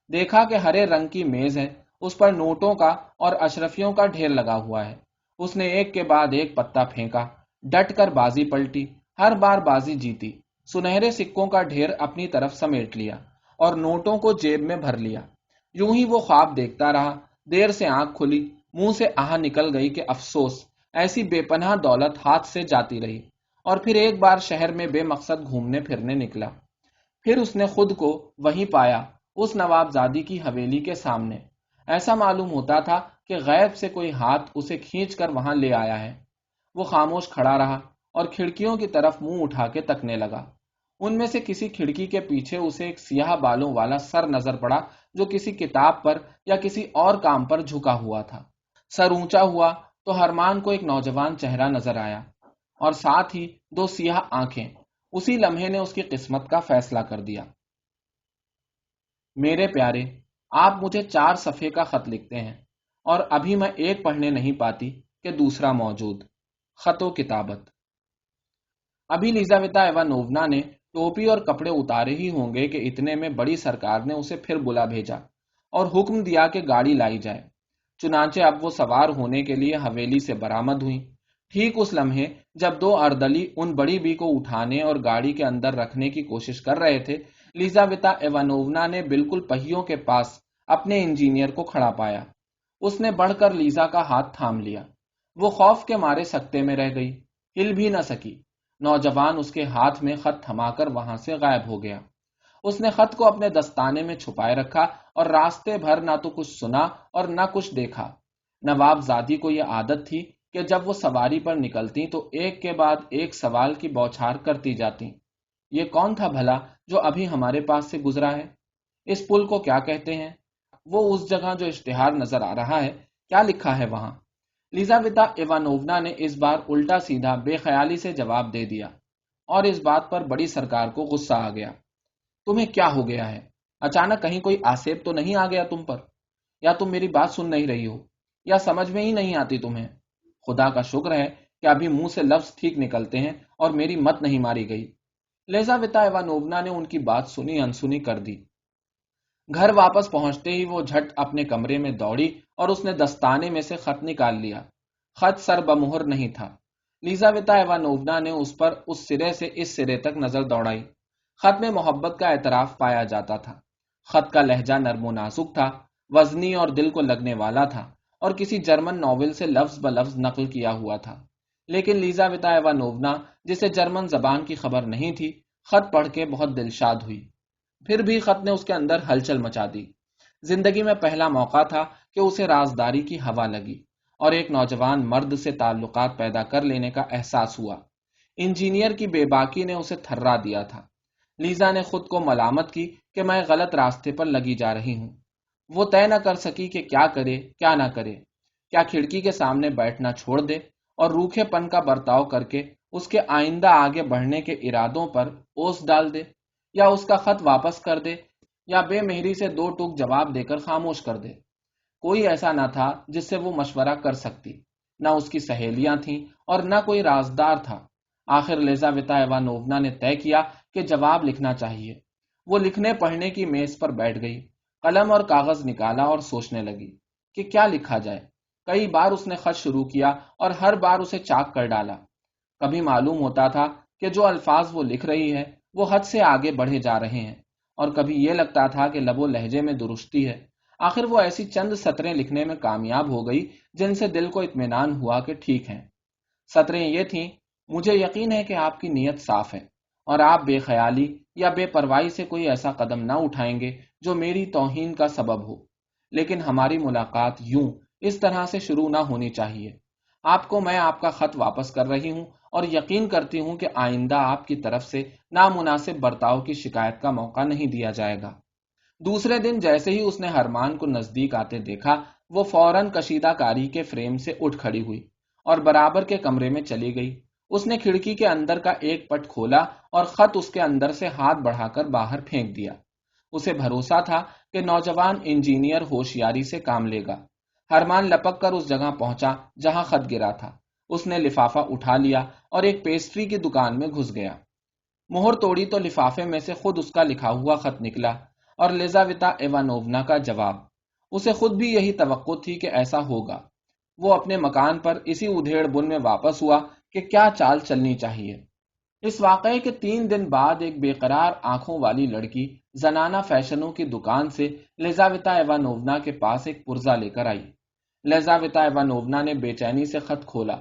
دیکھا کہ ہرے رنگ کی میز ہے، اس پر نوٹوں کا اور اشرفیوں کا ڈھیر لگا ہوا ہے۔ اس نے ایک کے بعد ایک پتا پھینکا، ڈٹ کر بازی پلٹی، ہر بار بازی جیتی، سنہرے سکوں کا ڈھیر اپنی طرف سمیٹ لیا اور نوٹوں کو جیب میں بھر لیا۔ یوں ہی وہ خواب دیکھتا رہا۔ دیر سے آنکھ کھلی، منہ سے آہ نکل گئی کہ افسوس، ایسی بے پناہ دولت ہاتھ سے جاتی رہی۔ اور پھر ایک بار شہر میں بے مقصد گھومنے پھرنے نکلا۔ پھر اس نے خود کو وہیں پایا، اس نواب زادی کی حویلی کے سامنے۔ ایسا معلوم ہوتا تھا کہ غیب سے کوئی ہاتھ اسے کھینچ کر وہاں لے آیا ہے۔ وہ خاموش کھڑا رہا اور کھڑکیوں کی طرف منہ اٹھا کے تکنے لگا۔ ان میں سے کسی کھڑکی کے پیچھے اسے ایک سیاہ بالوں والا سر نظر پڑا جو کسی کتاب پر یا کسی اور کام پر جھکا ہوا تھا۔ سر اونچا ہوا تو ہرمان کو ایک نوجوان چہرہ نظر آیا، اور ساتھ ہی 2 سیاہ آنکھیں۔ اسی لمحے نے اس کی قسمت کا فیصلہ کر دیا۔ میرے پیارے، آپ مجھے 4 صفحے کا خط لکھتے ہیں، اور ابھی میں ایک پڑھنے نہیں پاتی کہ دوسرا موجود۔ خط و کتابت۔ ابھی لیزاویتا ایوانوونا نے ٹوپی اور کپڑے اتارے ہی ہوں گے کہ اتنے میں بڑی سرکار نے اسے پھر بلا بھیجا اور حکم دیا کہ گاڑی لائی جائے۔ چنانچہ اب وہ سوار ہونے کے لیے حویلی سے برآمد ہوئی۔ ٹھیک اس لمحے جب 2 اردلی ان بڑی بی کو اٹھانے اور گاڑی کے اندر رکھنے کی کوشش کر رہے تھے، لیزاویتا ایوانوونا نے بالکل پہیوں کے پاس اپنے انجینئر کو کھڑا پایا۔ اس نے بڑھ کر لیزا کا ہاتھ تھام لیا۔ وہ خوف کے مارے سکتے میں رہ گئی، ہل بھی نہ سکی۔ نوجوان اس کے ہاتھ میں خط تھما کر وہاں سے غائب ہو گیا۔ اس نے خط کو اپنے دستانے میں چھپائے رکھا اور راستے بھر نہ تو کچھ سنا اور نہ کچھ دیکھا۔ نواب زادی کو یہ عادت تھی کہ جب وہ سواری پر نکلتی تو ایک کے بعد ایک سوال کی بوچھار کرتی جاتی۔ یہ کون تھا بھلا جو ابھی ہمارے پاس سے گزرا ہے؟ اس پل کو کیا کہتے ہیں؟ وہ اس جگہ جو اشتہار نظر آ رہا ہے، کیا لکھا ہے وہاں؟ لیزاویتا ایوانوونا نے اس بار الٹا سیدھا بے خیالی سے جواب دے دیا، اور اس بات پر بڑی سرکار کو غصہ آ گیا۔ تمہیں کیا ہو گیا ہے؟ اچانک کہیں کوئی آسیب تو نہیں آ گیا تم پر؟ یا تم میری بات سن نہیں رہی ہو؟ یا سمجھ میں ہی نہیں آتی تمہیں؟ خدا کا شکر ہے کہ ابھی منہ سے لفظ ٹھیک نکلتے ہیں اور میری مت نہیں ماری گئی۔ لیزاویتا ایوانوونا نے ان کی بات سنی انسنی کر دی۔ گھر واپس پہنچتے ہی وہ جھٹ اپنے کمرے میں دوڑی اور اس نے دستانے میں سے خط نکال لیا۔ خط سر بمہر نہیں تھا۔ لیزاویتا ایوانوونا نے اس پر اس سرے سے اس سرے تک نظر دوڑائی۔ خط میں محبت کا اعتراف پایا جاتا تھا۔ خط کا لہجہ نرم و نازک تھا، وزنی اور دل کو لگنے والا تھا، اور کسی جرمن ناول سے لفظ بلفظ نقل کیا ہوا تھا۔ لیکن لیزاویتا ایوانوونا، جسے جرمن زبان کی خبر نہیں تھی، خط پڑھ کے بہت دلشاد ہوئی۔ پھر بھی خط نے اس کے اندر ہلچل مچا دی۔ زندگی میں پہلا موقع تھا کہ اسے رازداری کی ہوا لگی اور ایک نوجوان مرد سے تعلقات پیدا کر لینے کا احساس ہوا۔ انجینئر کی بے باکی نے اسے تھرا دیا تھا۔ لیزا نے خود کو ملامت کی کہ میں غلط راستے پر لگی جا رہی ہوں۔ وہ طے نہ کر سکی کہ کیا کرے کیا نہ کرے۔ کیا کھڑکی کے سامنے بیٹھنا چھوڑ دے اور روکھے پن کا برتاؤ کر کے اس کے آئندہ آگے بڑھنے کے ارادوں پر اوس ڈال دے، یا اس کا خط واپس کر دے، یا بے مہری سے دو ٹوک جواب دے کر خاموش کر دے۔ کوئی ایسا نہ تھا جس سے وہ مشورہ کر سکتی، نہ اس کی سہیلیاں تھیں اور نہ کوئی رازدار تھا۔ آخر لیزاویتا ایوانوونا نے طے کیا کہ جواب لکھنا چاہیے۔ وہ لکھنے پڑھنے کی میز پر بیٹھ گئی، قلم اور کاغذ نکالا اور سوچنے لگی کہ کیا لکھا جائے۔ کئی بار اس نے خط شروع کیا اور ہر بار اسے چاک کر ڈالا۔ کبھی معلوم ہوتا تھا کہ جو الفاظ وہ لکھ رہی ہے وہ حد سے آگے بڑھے جا رہے ہیں، اور کبھی یہ لگتا تھا کہ لب و لہجے میں درستی ہے۔ آخر وہ ایسی چند سطریں لکھنے میں کامیاب ہو گئی جن سے دل کو اطمینان ہوا کہ ٹھیک ہیں۔ سطریں یہ تھیں: مجھے یقین ہے کہ آپ کی نیت صاف ہے اور آپ بے خیالی یا بے پرواہی سے کوئی ایسا قدم نہ اٹھائیں گے جو میری توہین کا سبب ہو، لیکن ہماری ملاقات یوں اس طرح سے شروع نہ ہونی چاہیے۔ آپ کو میں آپ کا خط واپس کر رہی ہوں اور یقین کرتی ہوں کہ آئندہ آپ کی طرف سے نامناسب برتاؤ کی شکایت کا موقع نہیں دیا جائے گا۔ دوسرے دن جیسے ہی اس نے ہرمان کو نزدیک آتے دیکھا، وہ فوراً کشیدہ کاری کے فریم سے اٹھ کھڑی ہوئی اور برابر کے کمرے میں چلی گئی۔ اس نے کھڑکی کے اندر کا ایک پٹ کھولا اور خط اس کے اندر سے ہاتھ بڑھا کر باہر پھینک دیا۔ اسے بھروسہ تھا کہ نوجوان انجینئر ہوشیاری سے کام لے گا۔ ہرمان لپک کر اس جگہ پہنچا جہاں خط گرا تھا۔ اس نے لفافہ اٹھا لیا اور ایک پیسٹری کی دکان میں گھس گیا۔ مہر توڑی تو لفافے میں سے خود اس کا لکھا ہوا خط نکلا اور لیزاویتا ایوانوونا کا جواب۔ اسے خود بھی یہی توقع تھی کہ ایسا ہوگا۔ وہ اپنے مکان پر اسی ادھیڑ بن میں واپس ہوا کہ کیا چال چلنی چاہیے۔ اس واقعے کے 3 دن بعد ایک بے قرار آنکھوں والی لڑکی زنانہ فیشنوں کی دکان سے لیزاویتا ایوانوونا کے پاس ایک پرزہ لے کر آئی۔ لیزاویتا ایوانوونا نے بے چینی سے خط کھولا۔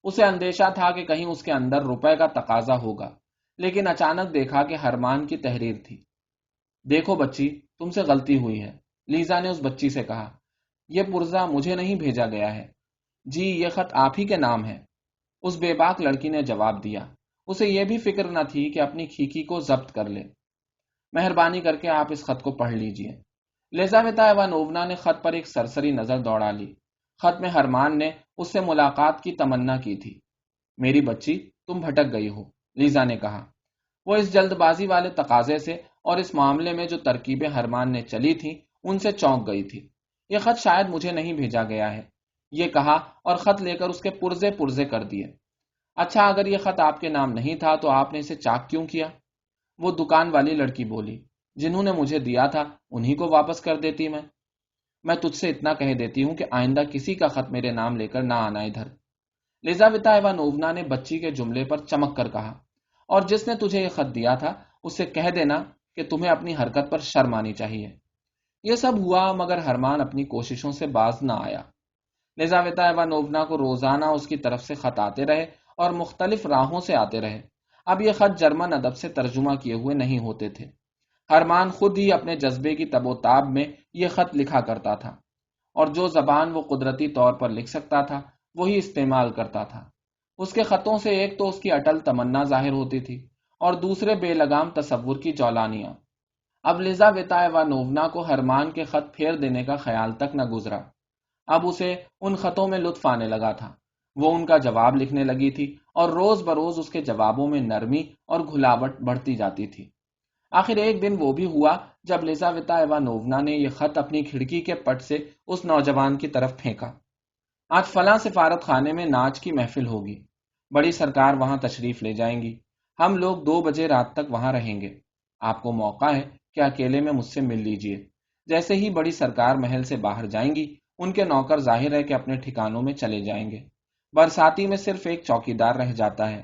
اسے اندیشہ تھا کہ کہیں اس کے اندر روپے کا تقاضا ہوگا، لیکن اچانک دیکھا کہ ہرمان کی تحریر تھی۔ دیکھو بچی، تم سے غلطی ہوئی ہے، لیزا نے اس بچی سے کہا۔ یہ پرزہ مجھے نہیں بھیجا گیا ہے۔ جی، یہ خط آپ ہی کے نام ہے، اس بے باک لڑکی نے جواب دیا۔ اسے یہ بھی فکر نہ تھی کہ اپنی کھیکی کو ضبط کر لے۔ مہربانی کر کے آپ اس خط کو پڑھ لیجئے۔ لیزاویتا ایوانوونا نے خط پر ایک سرسری نظر دوڑا لی۔ خط میں ہرمان نے اس سے ملاقات کی تمنا کی تھی۔ میری بچی، تم بھٹک گئی ہو، لیزا نے کہا۔ وہ اس جلد بازی والے تقاضے سے اور اس معاملے میں جو ترکیبیں ہرمان نے چلی تھیں ان سے چونک گئی تھی۔ یہ خط شاید مجھے نہیں بھیجا گیا ہے، یہ کہا اور خط لے کر اس کے پرزے پرزے کر دیے۔ اچھا، اگر یہ خط آپ کے نام نہیں تھا تو آپ نے اسے چاک کیوں کیا؟ وہ دکان والی لڑکی بولی۔ جنہوں نے مجھے دیا تھا انہی کو واپس کر دیتی میں تجھ سے اتنا کہہ دیتی ہوں کہ آئندہ کسی کا خط میرے نام لے کر نہ آنا ادھر۔ لیزاویتا ایوانوونا نے بچی کے جملے پر چمک کر کہا، اور جس نے تجھے یہ خط دیا تھا اس سے کہہ دینا کہ تمہیں اپنی حرکت پر شرم آنی چاہیے۔ یہ سب ہوا مگر ہرمان اپنی کوششوں سے باز نہ آیا۔ لیزاویتا ایوانوونا کو روزانہ اس کی طرف سے خط آتے رہے اور مختلف راہوں سے آتے رہے۔ اب یہ خط جرمن ادب سے ترجمہ کیے ہوئے نہیں ہوتے تھے۔ ہرمان خود ہی اپنے جذبے کی تب و تاب میں یہ خط لکھا کرتا تھا، اور جو زبان وہ قدرتی طور پر لکھ سکتا تھا وہی استعمال کرتا تھا۔ اس کے خطوں سے ایک تو اس کی اٹل تمنا ظاہر ہوتی تھی اور دوسرے بے لگام تصور کی جولانیاں۔ اب لیزاویتا ایوانوونا کو ہرمان کے خط پھیر دینے کا خیال تک نہ گزرا۔ اب اسے ان خطوں میں لطف آنے لگا تھا۔ وہ ان کا جواب لکھنے لگی تھی اور روز بروز اس کے جوابوں میں نرمی اور گھلاوٹ بڑھتی جاتی تھی۔ آخر ایک دن وہ بھی ہوا جب لیزاویتا ایوانوونا نے یہ خط اپنی کھڑکی کے پٹ سے اس نوجوان کی طرف پھینکا۔ آج فلاں سفارت خانے میں ناچ کی محفل ہوگی، بڑی سرکار وہاں تشریف لے جائیں گی، ہم لوگ 2 بجے رات تک وہاں رہیں گے، آپ کو موقع ہے کہ اکیلے میں مجھ سے مل لیجئے۔ جیسے ہی بڑی سرکار محل سے باہر جائیں گی، ان کے نوکر ظاہر ہے کہ اپنے ٹھکانوں میں چلے جائیں گے۔ برساتی میں صرف ایک چوکیدار رہ جاتا ہے،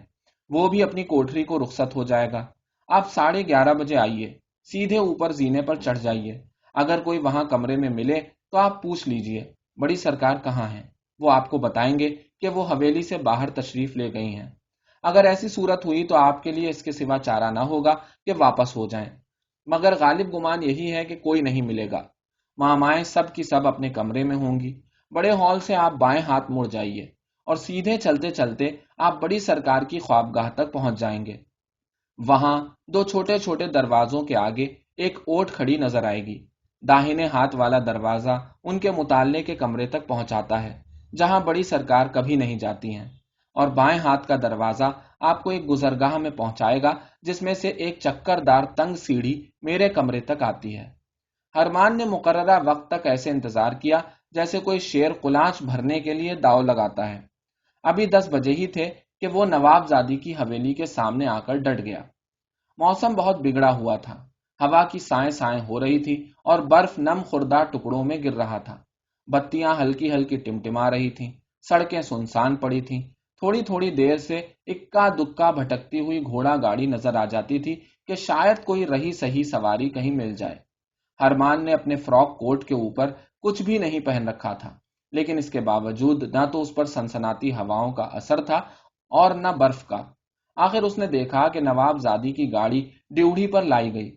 وہ بھی اپنی کوٹری کو رخصت ہو جائے گا۔ آپ 11:30 بجے آئیے، سیدھے اوپر زینے پر چڑھ جائیے، اگر کوئی وہاں کمرے میں ملے تو آپ پوچھ لیجئے بڑی سرکار کہاں ہیں، وہ آپ کو بتائیں گے کہ وہ حویلی سے باہر تشریف لے گئی ہیں۔ اگر ایسی صورت ہوئی تو آپ کے لیے اس کے سوا چارہ نہ ہوگا کہ واپس ہو جائیں، مگر غالب گمان یہی ہے کہ کوئی نہیں ملے گا۔ مامائیں سب کی سب اپنے کمرے میں ہوں گی۔ بڑے ہال سے آپ بائیں ہاتھ مڑ جائیے اور سیدھے چلتے چلتے آپ بڑی سرکار کی خوابگاہ تک پہنچ جائیں گے۔ وہاں 2 چھوٹے چھوٹے دروازوں کے آگے ایک اوٹ کھڑی نظر آئے گی۔ داہنے ہاتھ والا دروازہ ان کے مطالعے کے کمرے تک پہنچاتا ہے، جہاں بڑی سرکار کبھی نہیں جاتی ہیں، اور بائیں ہاتھ کا دروازہ آپ کو ایک گزرگاہ میں پہنچائے گا، جس میں سے ایک چکر دار تنگ سیڑھی میرے کمرے تک آتی ہے۔ ہرمان نے مقررہ وقت تک ایسے انتظار کیا جیسے کوئی شیر قلانچ بھرنے کے لیے داؤ لگاتا ہے۔ ابھی 10 بجے ہی تھے کہ وہ نواب زادی کی حویلی کے سامنے آ کر ڈٹ گیا۔ موسم بہت بگڑا ہوا تھا، ہوا کی سائیں سائیں ہو رہی تھی اور برف نم خوردہ ٹکڑوں میں گر رہا تھا۔ بتیاں ہلکی ہلکی ٹمٹما رہی تھیں، سڑکیں سنسان پڑی تھیں، تھوڑی تھوڑی دیر سے اکا دکا بھٹکتی ہوئی گھوڑا گاڑی نظر آ جاتی تھی کہ شاید کوئی رہی سہی سواری کہیں مل جائے۔ ہرمان نے اپنے فراک کوٹ کے اوپر کچھ بھی نہیں پہن رکھا تھا، لیکن اس کے باوجود نہ تو اس پر سنسناتی ہواؤں کا اثر تھا اور نہ برف کا۔ آخر اس نے دیکھا کہ نواب زادی کی گاڑی ڈیوڑھی پر لائی گئی۔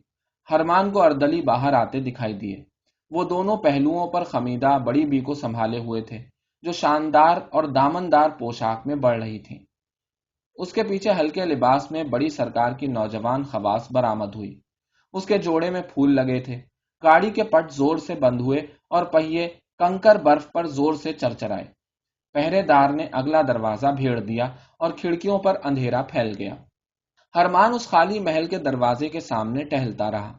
ہرمان کو اردلی باہر آتے دکھائی دیے۔ وہ دونوں پہلوؤں پر خمیدہ بڑی بی کو سنبھالے ہوئے تھے، جو شاندار اور دامندار پوشاک میں بڑھ رہی تھی۔ اس کے پیچھے ہلکے لباس میں بڑی سرکار کی نوجوان خواص برآمد ہوئی۔ اس کے جوڑے میں پھول لگے تھے، گاڑی کے پٹ زور سے بند ہوئے اور پہیے کنکر برف پر زور سے چرچرائے۔ پہرے دار نے اگلا دروازہ بھیڑ دیا اور کھڑکیوں پر اندھیرا پھیل گیا۔ ہرمان اس خالی محل کے دروازے کے سامنے ٹہلتا رہا۔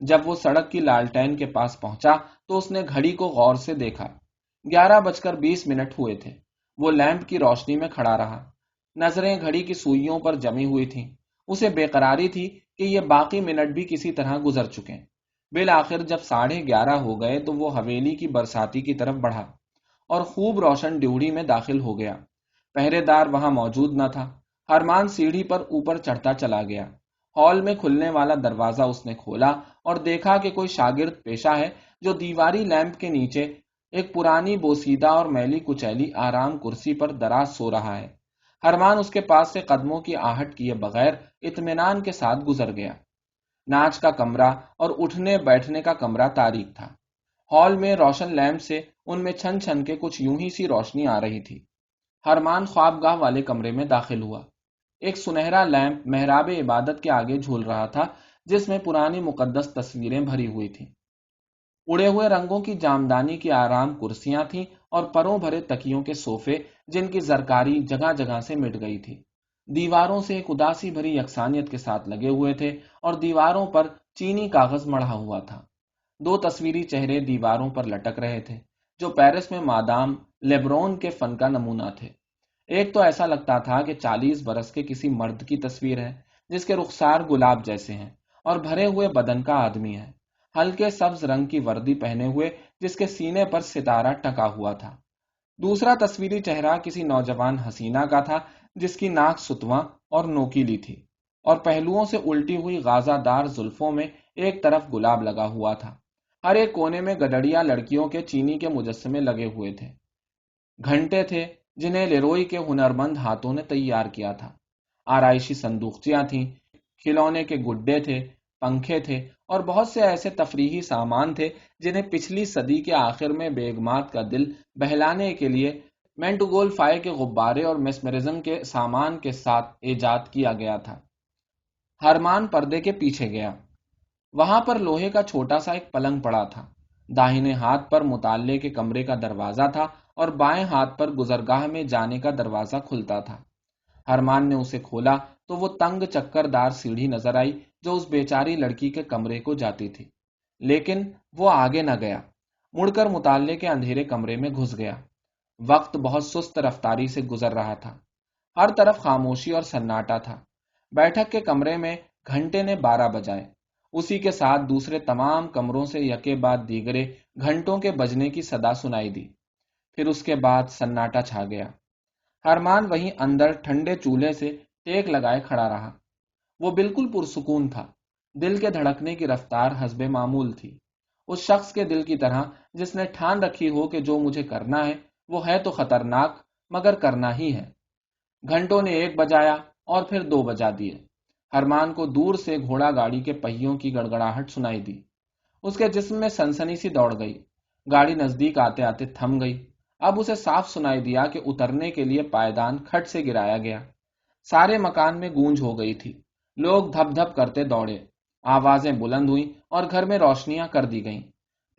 جب وہ سڑک کی لالٹین کے پاس پہنچا تو اس نے گھڑی کو غور سے دیکھا۔ 11:20 ہوئے تھے۔ وہ لیمپ کی روشنی میں کھڑا رہا، نظریں گھڑی کی سوئیوں پر جمی ہوئی تھیں۔ اسے بے قراری تھی کہ یہ باقی منٹ بھی کسی طرح گزر چکے۔ بالآخر جب 11:30 ہو گئے تو وہ حویلی کی برساتی کی طرف بڑھا اور خوب روشن ڈیوڑی میں داخل ہو گیا۔ پہرے دار وہاں موجود نہ تھا۔ ہرمان سیڑھی پر اوپر چڑھتا چلا گیا۔ ہال میں کھلنے والا دروازہ اس نے کھولا اور دیکھا کہ کوئی شاگرد پیشہ ہے جو دیواری لیمپ کے نیچے ایک پرانی بوسیدہ اور میلی کچیلی آرام کرسی پر دراز سو رہا ہے۔ ہرمان اس کے پاس سے قدموں کی آہٹ کیے بغیر اطمینان کے ساتھ گزر گیا۔ ناچ کا کمرہ اور اٹھنے بیٹھنے کا کمرہ تاریک تھا۔ ہال میں روشن لیمپ سے ان میں چھن چھن کے کچھ یوں ہی سی روشنی آ رہی تھی۔ ہرمان خوابگاہ والے کمرے میں داخل ہوا۔ ایک سنہرا لیمپ محراب عبادت کے آگے جھول رہا تھا، جس میں پرانی مقدس تصویریں بھری ہوئی تھیں۔ اڑے ہوئے رنگوں کی جامدانی کی آرام کرسیاں تھیں اور پروں بھرے تکیوں کے صوفے جن کی زرکاری جگہ جگہ سے مٹ گئی تھی۔ دیواروں سے ایک اداسی بھری یکسانیت کے ساتھ لگے ہوئے تھے اور دیواروں پر چینی کاغذ مڑھا ہوا تھا۔ 2 تصویری چہرے دیواروں پر لٹک رہے تھے، جو پیرس میں مادام لیبرون کے فن کا نمونہ تھے۔ ایک تو ایسا لگتا تھا کہ 40 برس کے کسی مرد کی تصویر ہے، جس کے رخسار گلاب جیسے ہیں اور بھرے ہوئے بدن کا آدمی ہے، ہلکے سبز رنگ کی وردی پہنے ہوئے، جس کے سینے پر ستارہ ٹکا ہوا تھا۔ دوسرا تصویری چہرہ کسی نوجوان حسینہ کا تھا، جس کی ناک ستواں اور نوکیلی تھی اور پہلوؤں سے الٹی ہوئی غازہ دار زلفوں میں ایک طرف گلاب لگا ہوا تھا۔ ہر ایک کونے میں گڈڑیا لڑکیوں کے چینی کے مجسمے لگے ہوئے تھے۔ گھنٹے تھے جنہیں لیروئی کے ہنرمند ہاتھوں نے تیار کیا تھا۔ آرائشی صندوقچیاں تھیں، کھلونے کے گڈے تھے، پنکھے تھے اور بہت سے ایسے تفریحی سامان تھے جنہیں پچھلی صدی کے آخر میں بیگمات کا دل بہلانے کے لیے مینٹوگول فائے کے غبارے اور میسمرزم کے سامان کے ساتھ ایجاد کیا گیا تھا۔ ہرمان پردے کے پیچھے گیا۔ وہاں پر لوہے کا چھوٹا سا ایک پلنگ پڑا تھا۔ داہنے ہاتھ پر مطالعے کے کمرے کا دروازہ تھا اور بائیں ہاتھ پر گزرگاہ میں جانے کا دروازہ کھلتا تھا۔ ہرمان نے اسے کھولا تو وہ تنگ چکر دار سیڑھی نظر آئی جو اس بیچاری لڑکی کے کمرے کو جاتی تھی، لیکن وہ آگے نہ گیا، مڑ کر مطالعے کے اندھیرے کمرے میں گھس گیا۔ وقت بہت سست رفتاری سے گزر رہا تھا۔ ہر طرف خاموشی اور سناٹا تھا۔ بیٹھک کے کمرے میں گھنٹے نے 12 بجائے۔ اسی کے ساتھ دوسرے تمام کمروں سے یکے بعد دیگرے گھنٹوں کے بجنے کی صدا سنائی دی۔ پھر اس کے بعد سناٹا چھا گیا۔ ہرمان وہیں اندر ٹھنڈے چولہے سے ٹیک لگائے کھڑا رہا۔ وہ بالکل پرسکون تھا۔ دل کے دھڑکنے کی رفتار حسب معمول تھی، اس شخص کے دل کی طرح جس نے ٹھان رکھی ہو کہ جو مجھے کرنا ہے وہ ہے تو خطرناک مگر کرنا ہی ہے۔ گھنٹوں نے 1 بجایا اور پھر 2 بجا دیے۔ ہرمان کو دور سے گھوڑا گاڑی کے پہیوں کی گڑگڑاہٹ سنائی دی۔ اس کے جسم میں سنسنی سی دوڑ گئی۔ گاڑی نزدیک آتے آتے تھم گئی۔ اب اسے صاف سنائی دیا کہ اترنے کے لیے پائیدان کھٹ سے گرایا گیا۔ سارے مکان میں گونج ہو گئی تھی۔ لوگ دھپ دھپ کرتے دوڑے، آوازیں بلند ہوئیں اور گھر میں روشنیاں کر دی گئیں۔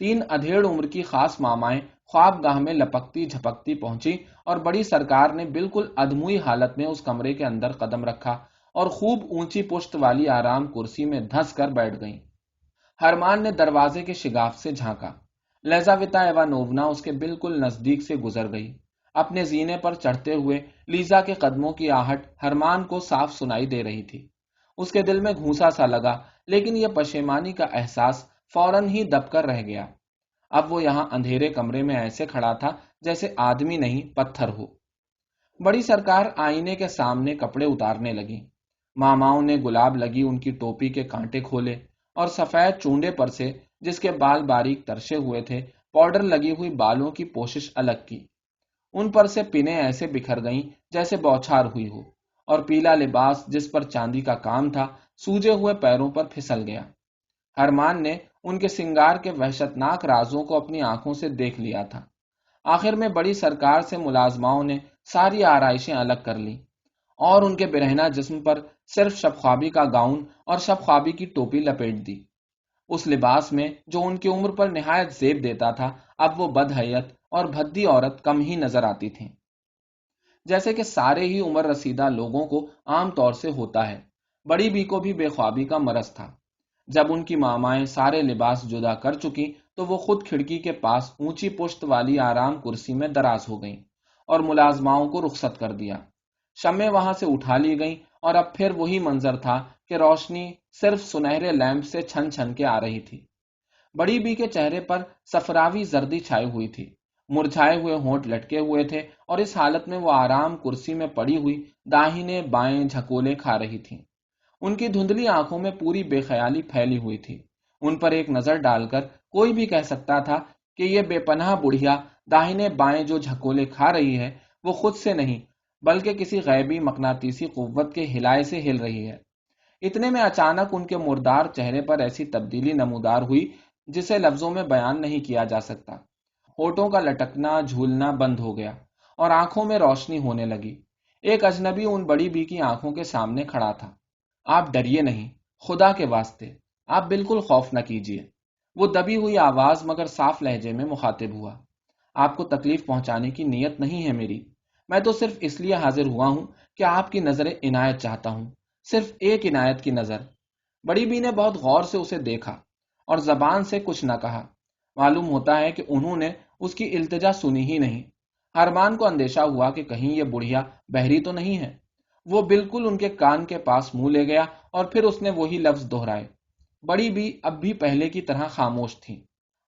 3 ادھیڑ عمر کی خاص مامائیں خواب گاہ میں لپکتی جھپکتی پہنچی اور بڑی سرکار نے بالکل ادھموئی حالت میں اس کمرے کے اندر قدم رکھا اور خوب اونچی پشت والی آرام کرسی میں دھنس کر بیٹھ گئیں۔ ہرمان نے دروازے کے شگاف سے جھانکا۔ لیزاویتا ایوانوونا اس کے بالکل نزدیک سے گزر گئی۔ اپنے زینے پر چڑھتے ہوئے لیزا کے قدموں کی آہٹ ہرمان کو صاف سنائی دے رہی تھی۔ اس کے دل میں گھونسا سا لگا، لیکن یہ پشیمانی کا احساس فوراً ہی دب کر رہ گیا۔ اب وہ یہاں اندھیرے کمرے میں ایسے کھڑا تھا جیسے آدمی نہیں پتھر ہو۔ بڑی سرکار آئینے کے سامنے کپڑے اتارنے لگی۔ ماماؤں نے گلاب لگی ان کی ٹوپی کے کانٹے کھولے اور سفید چونڈے پر سے، جس کے بال باریک ترشے ہوئے تھے، پاؤڈر لگی ہوئی بالوں کی پوشش الگ کی۔ ان پر سے پنیں ایسے بکھر گئیں جیسے بوچھار ہوئی ہو، اور پیلا لباس جس پر چاندی کا کام تھا سوجے ہوئے پیروں پر پھسل گیا۔ ہرمان نے ان کے سنگار کے وحشتناک رازوں کو اپنی آنکھوں سے دیکھ لیا تھا۔ آخر میں بڑی سرکار سے ملازماؤں نے ساری آرائشیں الگ کر لیں اور ان کے برہنہ جسم پر صرف شب خوابی کا گاؤن اور شب خوابی کی ٹوپی لپیٹ دی۔ اس لباس میں جو ان کی عمر پر نہایت زیب دیتا تھا، اب وہ بدحیت اور بھدی عورت کم ہی نظر آتی تھیں۔ جیسے کہ سارے ہی عمر رسیدہ لوگوں کو عام طور سے ہوتا ہے، بڑی بی کو بھی بے خوابی کا مرض تھا۔ جب ان کی مامائیں سارے لباس جدا کر چکی تو وہ خود کھڑکی کے پاس اونچی پشت والی آرام کرسی میں دراز ہو گئیں اور ملازماؤں کو رخصت کر دیا۔ شمعیں وہاں سے اٹھا لی گئیں اور اب پھر وہی منظر تھا کہ روشنی صرف سنہرے لیمپ سے چھن چھن کے آ رہی تھی۔ بڑی بی کے چہرے پر صفراوی زردی چھائی ہوئی تھی، مرجھائے ہوئے ہونٹ لٹکے ہوئے تھے، اور اس حالت میں وہ آرام کرسی میں پڑی ہوئی داہنے بائیں جھکولے کھا رہی تھی۔ ان کی دھندلی آنکھوں میں پوری بے خیالی پھیلی ہوئی تھی۔ ان پر ایک نظر ڈال کر کوئی بھی کہہ سکتا تھا کہ یہ بے پناہ بڑھیا داہنے بائیں جو جھکولے کھا رہی ہے وہ خود سے نہیں بلکہ کسی غیبی مقناطیسی قوت کے ہلائے سے ہل رہی ہے۔ اتنے میں اچانک ان کے مردار چہرے پر ایسی تبدیلی نمودار ہوئی جسے لفظوں میں بیان نہیں کیا جا سکتا۔ ہونٹوں کا لٹکنا جھولنا بند ہو گیا اور آنکھوں میں روشنی ہونے لگی۔ ایک اجنبی ان بڑی بی کی آنکھوں کے سامنے کھڑا تھا۔ آپ ڈریے نہیں، خدا کے واسطے آپ بالکل خوف نہ کیجیے۔ وہ دبی ہوئی آواز مگر صاف لہجے میں مخاطب ہوا۔ آپ کو تکلیف پہنچانے کی نیت نہیں ہے میری، میں تو صرف اس لیے حاضر ہوا ہوں کہ آپ کی نظر عنایت چاہتا ہوں، صرف ایک عنایت کی نظر۔ بڑی بی نے بہت غور سے اسے دیکھا اور زبان سے کچھ نہ کہا۔ معلوم ہوتا ہے کہ انہوں نے اس کی التجا سنی ہی نہیں۔ ہرمان کو اندیشہ ہوا کہ کہیں یہ بڑھیا بہری تو نہیں ہے۔ وہ بالکل ان کے کان کے پاس منہ لے گیا اور پھر اس نے وہی لفظ دہرائے۔ بڑی بی اب بھی پہلے کی طرح خاموش تھی۔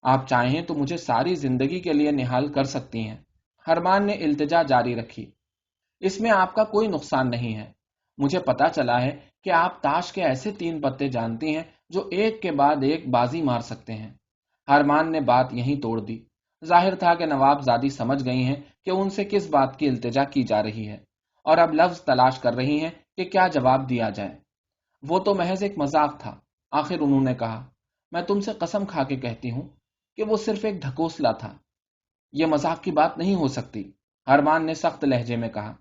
آپ چاہیں تو مجھے ساری زندگی کے لیے نہال کر سکتی ہیں، ہرمان نے التجا جاری رکھی۔ اس میں آپ کا کوئی نقصان نہیں ہے۔ مجھے پتا چلا ہے کہ آپ تاش کے ایسے 3 پتے جانتی ہیں جو ایک کے بعد ایک بازی مار سکتے ہیں۔ ہرمان نے بات یہیں توڑ دی۔ ظاہر تھا کہ نواب زادی سمجھ گئی ہیں کہ ان سے کس بات کی التجا کی جا رہی ہے اور اب لفظ تلاش کر رہی ہیں کہ کیا جواب دیا جائے۔ وہ تو محض ایک مذاق تھا، آخر انہوں نے کہا۔ میں تم سے قسم کھا کے کہتی ہوں کہ وہ صرف ایک ڈھکوسلا تھا، یہ مذاق کی بات نہیں ہو سکتی، ہرمان نے سخت لہجے میں کہا۔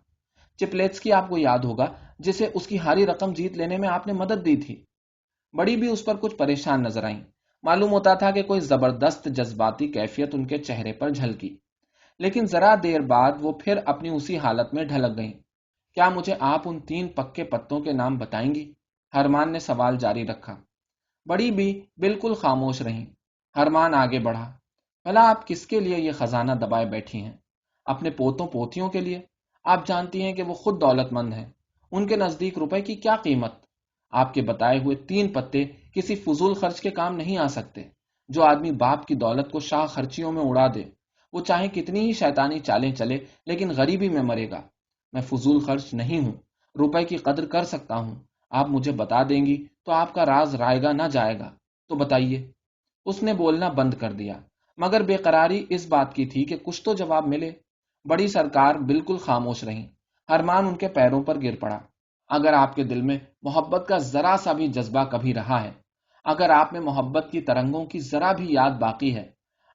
چپلیٹسکی آپ کو یاد ہوگا، جسے اس کی ہاری رقم جیت لینے میں آپ نے مدد دی تھی۔ بڑی بھی اس پر کچھ پریشان نظر آئیں۔ معلوم ہوتا تھا کہ کوئی زبردست جذباتی کیفیت ان کے چہرے پر جھلکی، لیکن ذرا دیر بعد وہ پھر اپنی اسی حالت میں ڈھلک گئیں۔ کیا مجھے آپ ان 3 پکے پتوں کے نام بتائیں گی؟ ہرمان نے سوال جاری رکھا۔ بڑی بھی بالکل خاموش رہیں۔ ہرمان آگے بڑھا۔ بھلا آپ کس کے لیے یہ خزانہ دبائے بیٹھی ہیں؟ اپنے پوتوں پوتیوں کے لیے؟ آپ جانتی ہیں کہ وہ خود دولت مند ہیں، ان کے نزدیک روپے کی کیا قیمت؟ آپ کے بتائے ہوئے 3 پتے کسی فضول خرچ کے کام نہیں آ سکتے۔ جو آدمی باپ کی دولت کو شاہ خرچیوں میں اڑا دے، وہ چاہے کتنی ہی شیطانی چالیں چلے لیکن غریبی میں مرے گا۔ میں فضول خرچ نہیں ہوں، روپے کی قدر کر سکتا ہوں۔ آپ مجھے بتا دیں گی تو آپ کا راز رائے گا نہ جائے گا۔ تو بتائیے۔ اس نے بولنا بند کر دیا، مگر بے قراری اس بات کی تھی کہ کچھ تو جواب ملے۔ بڑی سرکار بالکل خاموش رہیں۔ ہرمان ان کے پیروں پر گر پڑا۔ اگر آپ کے دل میں محبت کا ذرا سا بھی جذبہ کبھی رہا ہے، اگر آپ میں محبت کی ترنگوں کی ذرا بھی یاد باقی ہے،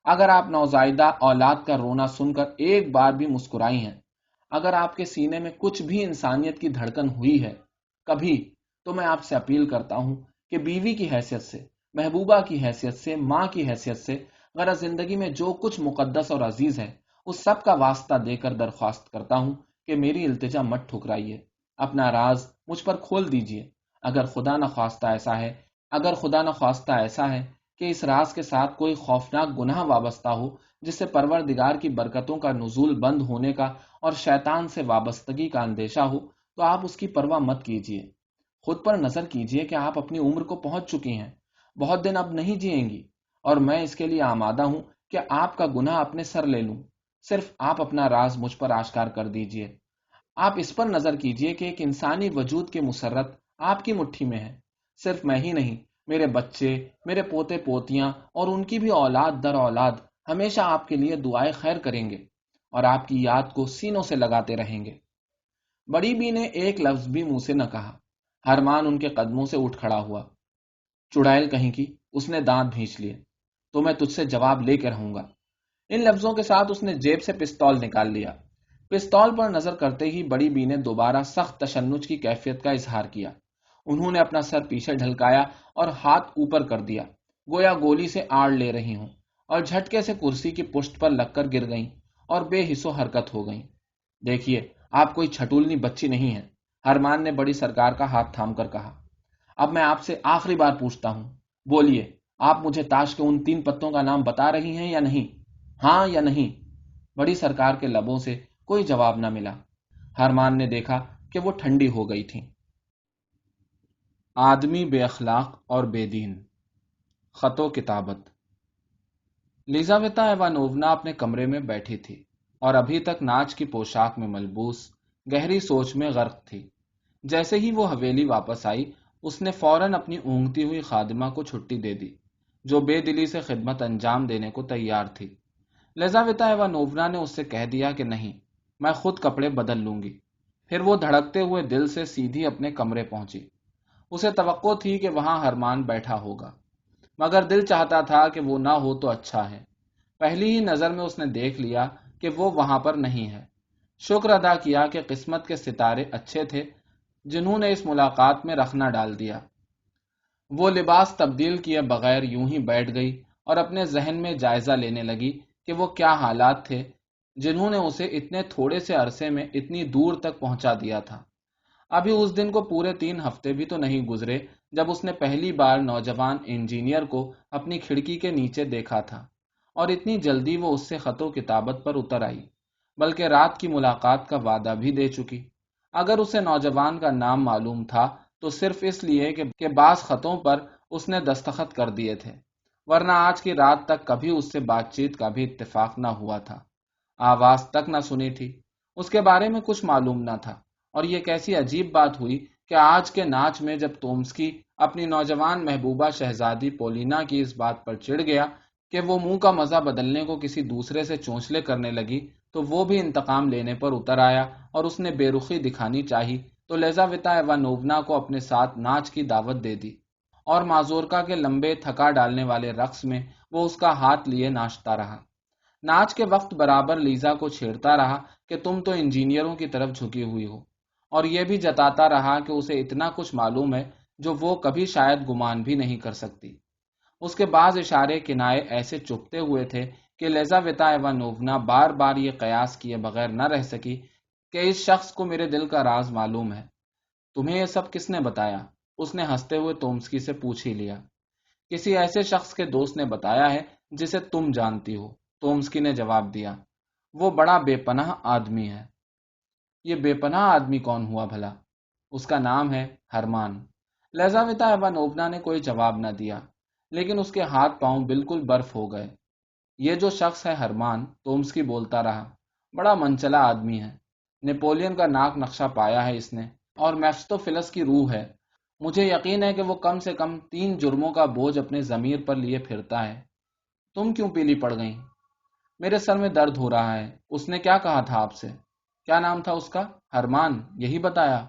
اگر آپ نوزائیدہ اولاد کا رونا سن کر ایک بار بھی مسکرائی ہیں، اگر آپ کے سینے میں کچھ بھی انسانیت کی دھڑکن ہوئی ہے کبھی، تو میں آپ سے اپیل کرتا ہوں کہ بیوی کی حیثیت سے، محبوبہ کی حیثیت سے، ماں کی حیثیت سے، غرض زندگی میں جو کچھ مقدس اور عزیز ہے اس سب کا واسطہ دے کر درخواست کرتا ہوں کہ میری التجا مت ٹھکرائیے، اپنا راز مجھ پر کھول دیجیے۔ اگر خدا نہ خواستہ ایسا ہے کہ اس راز کے ساتھ کوئی خوفناک گناہ وابستہ ہو جس سے پروردگار کی برکتوں کا نزول بند ہونے کا اور شیطان سے وابستگی کا اندیشہ ہو، تو آپ اس کی پرواہ مت کیجیے۔ خود پر نظر کیجیے کہ آپ اپنی عمر کو پہنچ چکی ہیں، بہت دن اب نہیں جئیں گی، اور میں اس کے لیے آمادہ ہوں کہ آپ کا گناہ اپنے سر لے لوں۔ صرف آپ اپنا راز مجھ پر آشکار کر دیجیے۔ آپ اس پر نظر کیجیے کہ ایک انسانی وجود کی مسرت آپ کی مٹھی میں ہے۔ صرف میں ہی نہیں، میرے بچے، میرے پوتے پوتیاں اور ان کی بھی اولاد در اولاد ہمیشہ آپ کے لیے دعائیں خیر کریں گے اور آپ کی یاد کو سینوں سے لگاتے رہیں گے۔ بڑی بی نے ایک لفظ بھی منہ سے نہ کہا۔ ہرمان ان کے قدموں سے اٹھ کھڑا ہوا۔ چڑیل کہیں کی، اس نے دانت بھینچ لیے، تو میں تجھ سے جواب لے کے رہوں گا۔ ان لفظوں کے ساتھ اس نے جیب سے پستول نکال لیا۔ پستول پر نظر کرتے ہی بڑی بی نے دوبارہ سخت تشنج کی کیفیت کا اظہار کیا۔ انہوں نے اپنا سر پیچھے ڈھلکایا اور ہاتھ اوپر کر دیا، گویا گولی سے آڑ لے رہی ہوں، اور جھٹکے سے کرسی کی پشت پر لگ کر گر گئیں اور بے حس و حرکت ہو گئیں۔ دیکھیے، آپ کوئی چھٹولنی بچی نہیں ہیں، ہرمان نے بڑی سرکار کا ہاتھ تھام کر کہا۔ اب میں آپ سے آخری بار پوچھتا ہوں، بولیے، آپ مجھے تاش کے ان 3 پتوں کا نام بتا رہی ہیں یا نہیں؟ ہاں یا نہیں؟ بڑی سرکار کے لبوں سے کوئی جواب نہ ملا۔ ہرمان نے دیکھا کہ وہ ٹھنڈی ہو گئی تھیں۔ آدمی بے اخلاق اور بے دین۔ خط و کتابت۔ لیزاویتا ایوانوونا اپنے کمرے میں بیٹھی تھی اور ابھی تک ناچ کی پوشاک میں ملبوس گہری سوچ میں غرق تھی۔ جیسے ہی وہ حویلی واپس آئی، اس نے فوراً اپنی اونگتی ہوئی خادمہ کو چھٹی دے دی، جو بے دلی سے خدمت انجام دینے کو تیار تھی۔ لیزاویتا ایوانوونا نے اس سے کہہ دیا کہ نہیں، میں خود کپڑے بدل لوں گی۔ پھر وہ دھڑکتے ہوئے دل سے سیدھی اپنے کمرے پہنچی۔ اسے توقع تھی کہ وہاں ہرمان بیٹھا ہوگا، مگر دل چاہتا تھا کہ وہ نہ ہو تو اچھا ہے۔ پہلی ہی نظر میں اس نے دیکھ لیا کہ وہ وہاں پر نہیں ہے۔ شکر ادا کیا کہ قسمت کے ستارے اچھے تھے جنہوں نے اس ملاقات میں رخنہ ڈال دیا۔ وہ لباس تبدیل کیے بغیر یوں ہی بیٹھ گئی اور اپنے ذہن میں جائزہ لینے لگی کہ وہ کیا حالات تھے جنہوں نے اسے اتنے تھوڑے سے عرصے میں اتنی دور تک پہنچا دیا تھا۔ ابھی اس دن کو پورے 3 ہفتے بھی تو نہیں گزرے جب اس نے پہلی بار نوجوان انجینئر کو اپنی کھڑکی کے نیچے دیکھا تھا، اور اتنی جلدی وہ اس سے خط و کتابت پر اتر آئی، بلکہ رات کی ملاقات کا وعدہ بھی دے چکی۔ اگر اسے نوجوان کا نام معلوم تھا تو صرف اس لیے کہ بعض خطوں پر اس نے دستخط کر دیے تھے، ورنہ آج کی رات تک کبھی اس سے بات چیت کا بھی اتفاق نہ ہوا تھا۔ آواز تک نہ سنی تھی، اس کے بارے میں کچھ معلوم نہ تھا۔ اور یہ کیسی عجیب بات ہوئی کہ آج کے ناچ میں جب تومسکی اپنی نوجوان محبوبہ شہزادی پولینا کی اس بات پر چڑ گیا کہ وہ منہ کا مزہ بدلنے کو کسی دوسرے سے چونچلے کرنے لگی، تو وہ بھی انتقام لینے پر اتر آیا اور اس نے بے رخی دکھانی چاہی تو لیزاویتا ایوانوونا کو اپنے ساتھ ناچ کی دعوت دے دی، اور مازورکا کے لمبے تھکا ڈالنے والے رقص میں وہ اس کا ہاتھ لیے ناچتا رہا۔ ناچ کے وقت برابر لیزا کو چھیڑتا رہا کہ تم تو انجینئروں کی طرف جھکی ہوئی ہو، اور یہ بھی جتاتا رہا کہ اسے اتنا کچھ معلوم ہے جو وہ کبھی شاید گمان بھی نہیں کر سکتی۔ اس کے بعض اشارے کنائے ایسے چپتے ہوئے تھے کہ لیزاویتا ایوانوونا بار بار یہ قیاس کیے بغیر نہ رہ سکی کہ اس شخص کو میرے دل کا راز معلوم ہے۔ تمہیں یہ سب کس نے بتایا؟ اس نے ہنستے ہوئے تومسکی سے پوچھ ہی لیا۔ کسی ایسے شخص کے دوست نے بتایا ہے جسے تم جانتی ہو، تومسکی نے جواب دیا۔ وہ بڑا بے پناہ آدمی ہے۔ یہ بے پناہ آدمی کون ہوا بھلا؟ اس کا نام ہے ہرمان۔ لیزاویتا ایوانوونا نے کوئی جواب نہ دیا، لیکن اس کے ہاتھ پاؤں بالکل برف ہو گئے۔ یہ جو شخص ہے ہرمان، تومسکی بولتا رہا، بڑا منچلا آدمی ہے۔ نیپولین کا ناک نقشہ پایا ہے اس نے، اور میفستوفیلس کی روح ہے۔ مجھے یقین ہے کہ وہ کم سے کم 3 جرموں کا بوجھ اپنے ضمیر پر لیے پھرتا ہے۔ تم کیوں پیلی پڑ گئیں؟ میرے سر میں درد ہو رہا ہے۔ اس نے کیا کہا تھا آپ سے؟ کیا نام تھا اس کا؟ ہرمان، یہی بتایا۔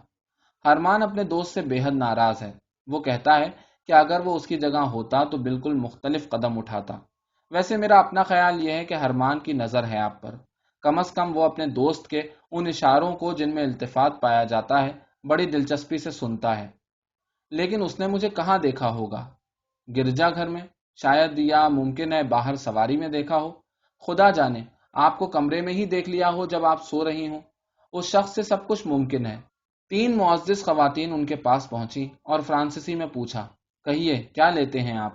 ہرمان اپنے دوست سے بے حد ناراض ہے۔ وہ کہتا ہے کہ اگر وہ اس کی جگہ ہوتا تو بالکل مختلف قدم اٹھاتا۔ ویسے میرا اپنا خیال یہ ہے کہ ہرمان کی نظر ہے آپ پر۔ کم از کم وہ اپنے دوست کے ان اشاروں کو جن میں التفات پایا جاتا ہے بڑی دلچسپی سے سنتا ہے۔ لیکن اس نے مجھے کہاں دیکھا ہوگا؟ گرجا گھر میں شاید، یا ممکن ہے باہر سواری میں دیکھا ہو۔ خدا جانے، آپ کو کمرے میں ہی دیکھ لیا ہو جب آپ سو رہی ہوں۔ اس شخص سے سب کچھ ممکن ہے۔ 3 معزز خواتین ان کے پاس پہنچی اور فرانسیسی میں پوچھا، کہیے کیا لیتے ہیں آپ؟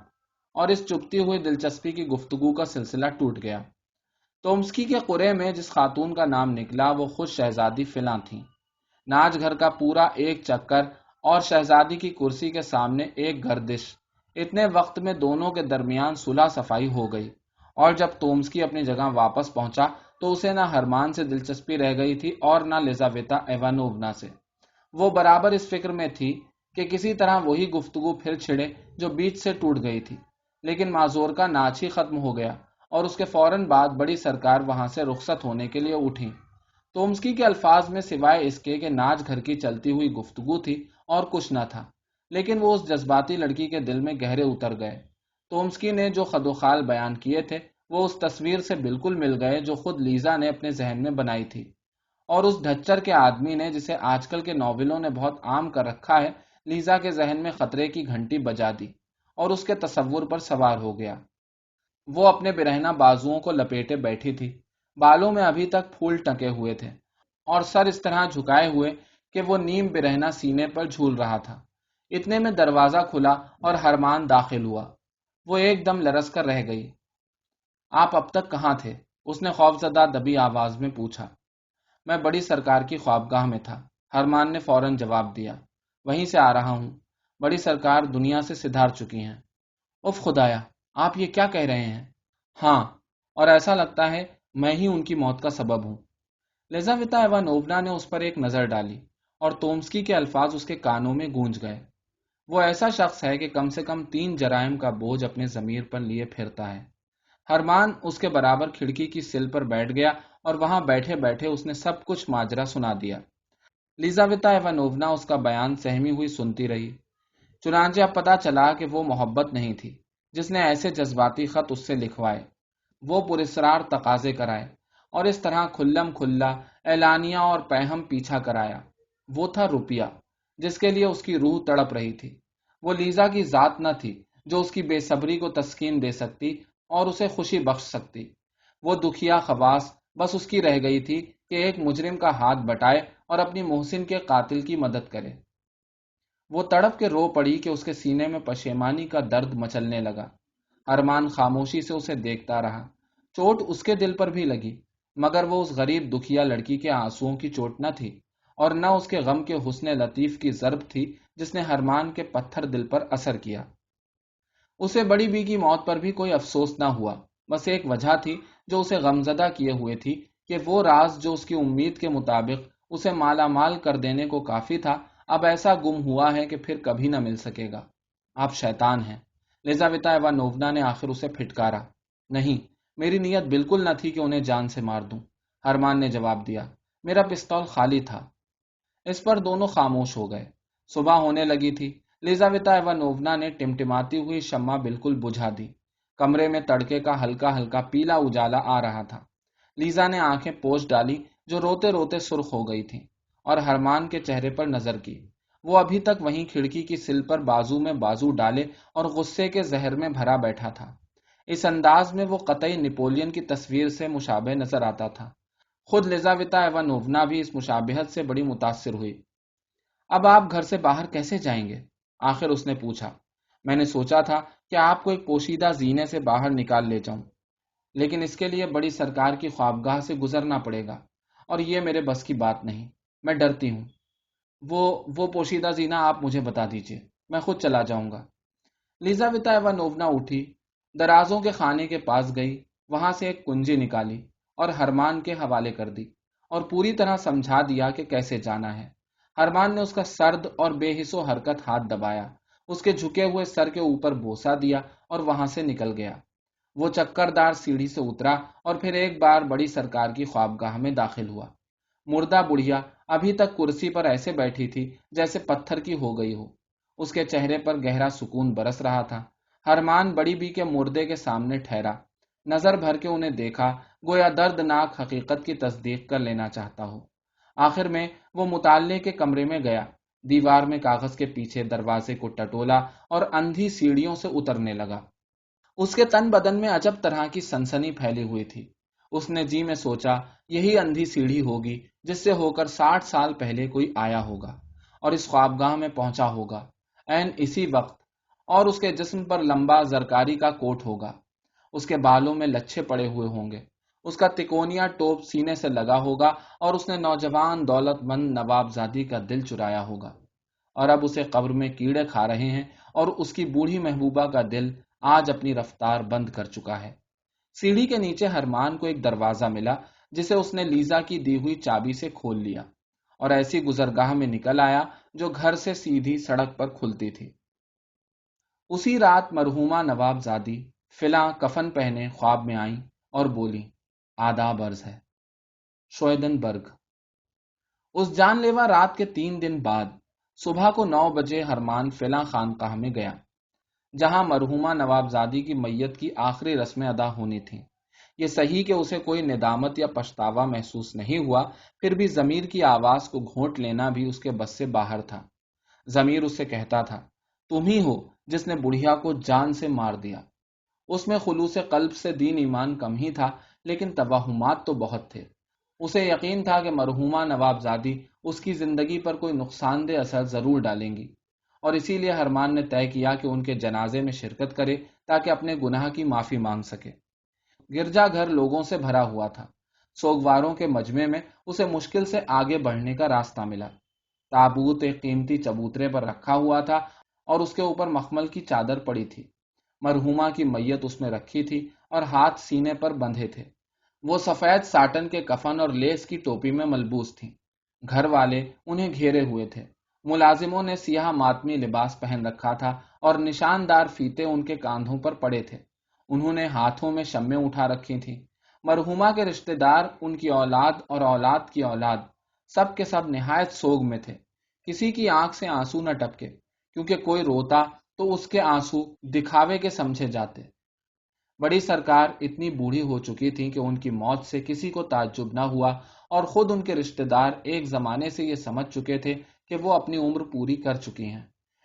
اور اس چپتی ہوئی دلچسپی کی گفتگو کا سلسلہ ٹوٹ گیا۔ تومسکی کے قرعے میں جس خاتون کا نام نکلا وہ خود شہزادی فلاں تھیں۔ ناچ گھر کا پورا ایک چکر اور شہزادی کی کرسی کے سامنے ایک گردش، اتنے وقت میں دونوں کے درمیان صلح صفائی ہو گئی، اور جب تومسکی اپنی جگہ واپس پہنچا تو اسے نہ ہرمان سے دلچسپی رہ گئی تھی اور نہ لیزاویتا ایوانوونا سے۔ وہ برابر اس فکر میں تھی کہ کسی طرح وہی گفتگو پھر چھڑے جو بیچ سے ٹوٹ گئی تھی، لیکن معذور کا ناچ ہی ختم ہو گیا، اور اس کے فوراً بعد بڑی سرکار وہاں سے رخصت ہونے کے لیے اٹھی۔ تومسکی کے الفاظ میں سوائے اس کے کہ ناچ گھر کی چلتی ہوئی گفتگو تھی اور کچھ نہ تھا، لیکن وہ اس جذباتی لڑکی کے دل میں گہرے اتر گئے۔ تومسکی نے جو خد و خال بیان کیے تھے وہ اس تصویر سے بالکل مل گئے جو خود لیزا نے اپنے ذہن میں بنائی تھی، اور اس ڈھچر کے آدمی نے جسے آج کل کے ناولوں نے بہت عام کر رکھا ہے، لیزا کے ذہن میں خطرے کی گھنٹی بجا دی اور اس کے تصور پر سوار ہو گیا۔ وہ اپنے برہنہ بازوؤں کو لپیٹے بیٹھی تھی، بالوں میں ابھی تک پھول ٹکے ہوئے تھے، اور سر اس طرح جھکائے ہوئے کہ وہ نیم برہنہ سینے پر جھول رہا تھا۔ اتنے میں دروازہ کھلا اور ہرمان داخل ہوا۔ وہ ایک دم لرز کر رہ گئی۔ آپ اب تک کہاں تھے؟ اس نے خوفزدہ دبی آواز میں پوچھا۔ میں بڑی سرکار کی خوابگاہ میں تھا، ہرمان نے فوراً جواب دیا۔ وہیں سے آ رہا ہوں۔ بڑی سرکار دنیا سے سدھار چکی ہیں۔ اف خدایا، آپ یہ کیا کہہ رہے ہیں؟ ہاں، اور ایسا لگتا ہے میں ہی ان کی موت کا سبب ہوں۔ لیزاویتا ایوانوونا نے اس پر ایک نظر ڈالی، اور تومسکی کے الفاظ اس کے کانوں میں گونج گئے۔ وہ ایسا شخص ہے کہ کم سے کم 3 جرائم کا بوجھ اپنے ضمیر پر لیے پھرتا ہے۔ ہرمان اس کے برابر کھڑکی کی سل پر بیٹھ گیا، اور وہاں بیٹھے بیٹھے اس نے سب کچھ ماجرا سنا دیا۔ لیزاویتا ایوانوونا اس کا بیان سہمی ہوئی سنتی رہی۔ چنانچہ اب پتا چلا کہ وہ محبت نہیں تھی جس نے ایسے جذباتی خط اس سے لکھوائے، وہ پراسرار تقاضے کرائے، اور اس طرح کھلم کھلا اعلانیہ اور پیہم پیچھا کرایا۔ وہ تھا روپیہ، جس کے لیے اس کی روح تڑپ رہی تھی۔ وہ لیزا کی ذات نہ تھی جو اس کی بے صبری کو تسکین دے سکتی اور اسے خوشی بخش سکتی۔ وہ دکھیا خواص بس اس کی رہ گئی تھی کہ ایک مجرم کا ہاتھ بٹائے اور اپنی محسن کے قاتل کی مدد کرے۔ وہ تڑپ کے رو پڑی کہ اس کے سینے میں پشیمانی کا درد مچلنے لگا۔ ارمان خاموشی سے اسے دیکھتا رہا۔ چوٹ اس کے دل پر بھی لگی، مگر وہ اس غریب دکھیا لڑکی کے آنسوؤں کی چوٹ نہ تھی، اور نہ اس کے غم کے حسن لطیف کی ضرب تھی جس نے ارمان کے پتھر دل پر اثر کیا۔ اسے بڑی بی کی موت پر بھی کوئی افسوس نہ ہوا، بس ایک وجہ تھی جو اسے غمزدہ کیے ہوئے تھی، کہ وہ راز جو اس کی امید کے مطابق اسے مالا مال کر دینے کو کافی تھا، اب ایسا گم ہوا ہے کہ پھر کبھی نہ مل سکے گا۔ آپ شیطان ہیں، لیزاویتا ایوانوونا نے آخر اسے پھٹکارا۔ نہیں، میری نیت بالکل نہ تھی کہ انہیں جان سے مار دوں، ہرمان نے جواب دیا۔ میرا پستول خالی تھا۔ اس پر دونوں خاموش ہو گئے۔ صبح ہونے لگی تھی۔ لیزاویتا ایوانوونا نے ٹمٹماتی ہوئی شمع بالکل بجھا دی۔ کمرے میں تڑکے کا ہلکا ہلکا پیلا اجالا آ رہا تھا۔ لیزا نے آنکھیں پوچھ ڈالی جو روتے روتے سرخ ہو گئی تھیں، اور ہرمان کے چہرے پر نظر کی۔ وہ ابھی تک وہیں کھڑکی کی سل پر بازو میں بازو ڈالے اور غصے کے زہر میں بھرا بیٹھا تھا۔ اس انداز میں وہ قطعی نیپولین کی تصویر سے مشابہ نظر آتا تھا۔ خود لیزاویتا ایوانوونا بھی اس مشابہت سے بڑی متاثر ہوئی۔ اب آپ گھر سے باہر کیسے جائیں گے؟ آخر اس نے پوچھا۔ میں نے سوچا تھا کہ آپ کو ایک پوشیدہ زینے سے باہر نکال لے جاؤں۔ لیکن اس کے لیے بڑی سرکار کی خوابگاہ سے گزرنا پڑے گا، اور یہ میرے بس کی بات نہیں، میں ڈرتی ہوں۔ وہ پوشیدہ زینہ آپ مجھے بتا دیجیے، میں خود چلا جاؤں گا۔ لیزاویتا ایوانوونا اٹھی، درازوں کے خانے کے پاس گئی، وہاں سے ایک کنجی نکالی اور ہرمان کے حوالے کر دی، اور پوری طرح سمجھا دیا کہ کیسے جانا ہے۔ ہرمان نے اس کا سرد اور بے حس و حرکت ہاتھ دبایا، اس کے جھکے ہوئے سر کے اوپر بوسہ دیا اور وہاں سے نکل گیا۔ وہ چکردار سیڑھی سے اترا اور پھر ایک بار بڑی سرکار کی خوابگاہ میں داخل ہوا۔ مردہ بڑھیا ابھی تک کرسی پر ایسے بیٹھی تھی جیسے پتھر کی ہو گئی ہو، اس کے چہرے پر گہرا سکون برس رہا تھا۔ ہرمان بڑی بی کے مردے کے سامنے ٹھہرا، نظر بھر کے انہیں دیکھا، گویا دردناک حقیقت کی تصدیق کر لینا چاہتا ہو۔ آخر میں وہ مطالعے کے کمرے میں گیا، دیوار میں کاغذ کے پیچھے دروازے کو ٹٹولا اور اندھی سیڑھیوں سے اترنے لگا۔ اس کے تن بدن میں عجب طرح کی سنسنی پھیلی ہوئی تھی۔ اس نے جی میں سوچا، یہی اندھی سیڑھی ہوگی جس سے ہو کر 60 سال پہلے کوئی آیا ہوگا اور اس خوابگاہ میں پہنچا ہوگا عین اسی وقت، اور اس کے جسم پر لمبا زرکاری کا کوٹ ہوگا، اس کے بالوں میں لچھے پڑے ہوئے ہوں گے، اس کا تکونیا ٹوپ سینے سے لگا ہوگا، اور اس نے نوجوان دولت مند نواب زادی کا دل چرایا ہوگا، اور اب اسے قبر میں کیڑے کھا رہے ہیں، اور اس کی بوڑھی محبوبہ کا دل آج اپنی رفتار بند کر چکا ہے۔ سیڑھی کے نیچے ہرمان کو ایک دروازہ ملا جسے اس نے لیزا کی دی ہوئی چابی سے کھول لیا، اور ایسی گزرگاہ میں نکل آیا جو گھر سے سیدھی سڑک پر کھلتی تھی۔ اسی رات مرحومہ نواب زادی فلاں کفن پہنے خواب میں آئیں اور بولی، آداب عرض ہے۔ شویدن برگ۔ اس جان لیوا رات کے 3 دن بعد صبح کو 9 بجے ہرمان فلاں خانقاہ میں گیا جہاں مرحومہ نواب زادی کی میت کی آخری رسمیں ادا ہونی تھیں۔ یہ صحیح کہ اسے کوئی ندامت یا پچھتاوا محسوس نہیں ہوا، پھر بھی ضمیر کی آواز کو گھونٹ لینا بھی اس کے بس سے باہر تھا۔ ضمیر اس سے کہتا تھا، تم ہی ہو جس نے بڑھیا کو جان سے مار دیا۔ اس میں خلوص قلب سے دین ایمان کم ہی تھا، لیکن توہمات تو بہت تھے۔ اسے یقین تھا کہ مرحومہ نواب زادی اس کی زندگی پر کوئی نقصان دہ اثر ضرور ڈالیں گی، اور اسی لیے ہرمان نے طے کیا کہ ان کے جنازے میں شرکت کرے تاکہ اپنے گناہ کی معافی مانگ سکے۔ گرجا گھر لوگوں سے بھرا ہوا تھا۔ سوگواروں کے مجمع میں اسے مشکل سے آگے بڑھنے کا راستہ ملا۔ تابوت ایک قیمتی چبوترے پر رکھا ہوا تھا اور اس کے اوپر مخمل کی چادر پڑی تھی۔ مرحومہ کی میت اس میں رکھی تھی اور ہاتھ سینے پر بندھے تھے۔ وہ سفید ساٹن کے کفن اور لیس کی ٹوپی میں ملبوس تھیں۔ گھر والے انہیں گھیرے ہوئے تھے۔ ملازموں نے سیاہ ماتمی لباس پہن رکھا تھا اور نشاندار فیتے ان کے کاندھوں پر پڑے تھے۔ انہوں نے ہاتھوں میں شمیں اٹھا رکھی تھیں۔ مرحومہ کے رشتہ دار، ان کی اولاد اور اولاد کی اولاد، سب کے سب نہایت سوگ میں تھے۔ کسی کی آنکھ سے آنسو نہ ٹپکے، کیونکہ کوئی روتا تو اس کے آنسو دکھاوے کے سمجھے جاتے۔ بڑی سرکار اتنی بوڑھی ہو چکی تھی کہ ان کی موت سے کسی کو تعجب نہ ہوا، اور خود ان کے رشتہ دار ایک زمانے سے یہ سمجھ چکے تھے کہ وہ اپنی عمر پوری کر چکی ہیں۔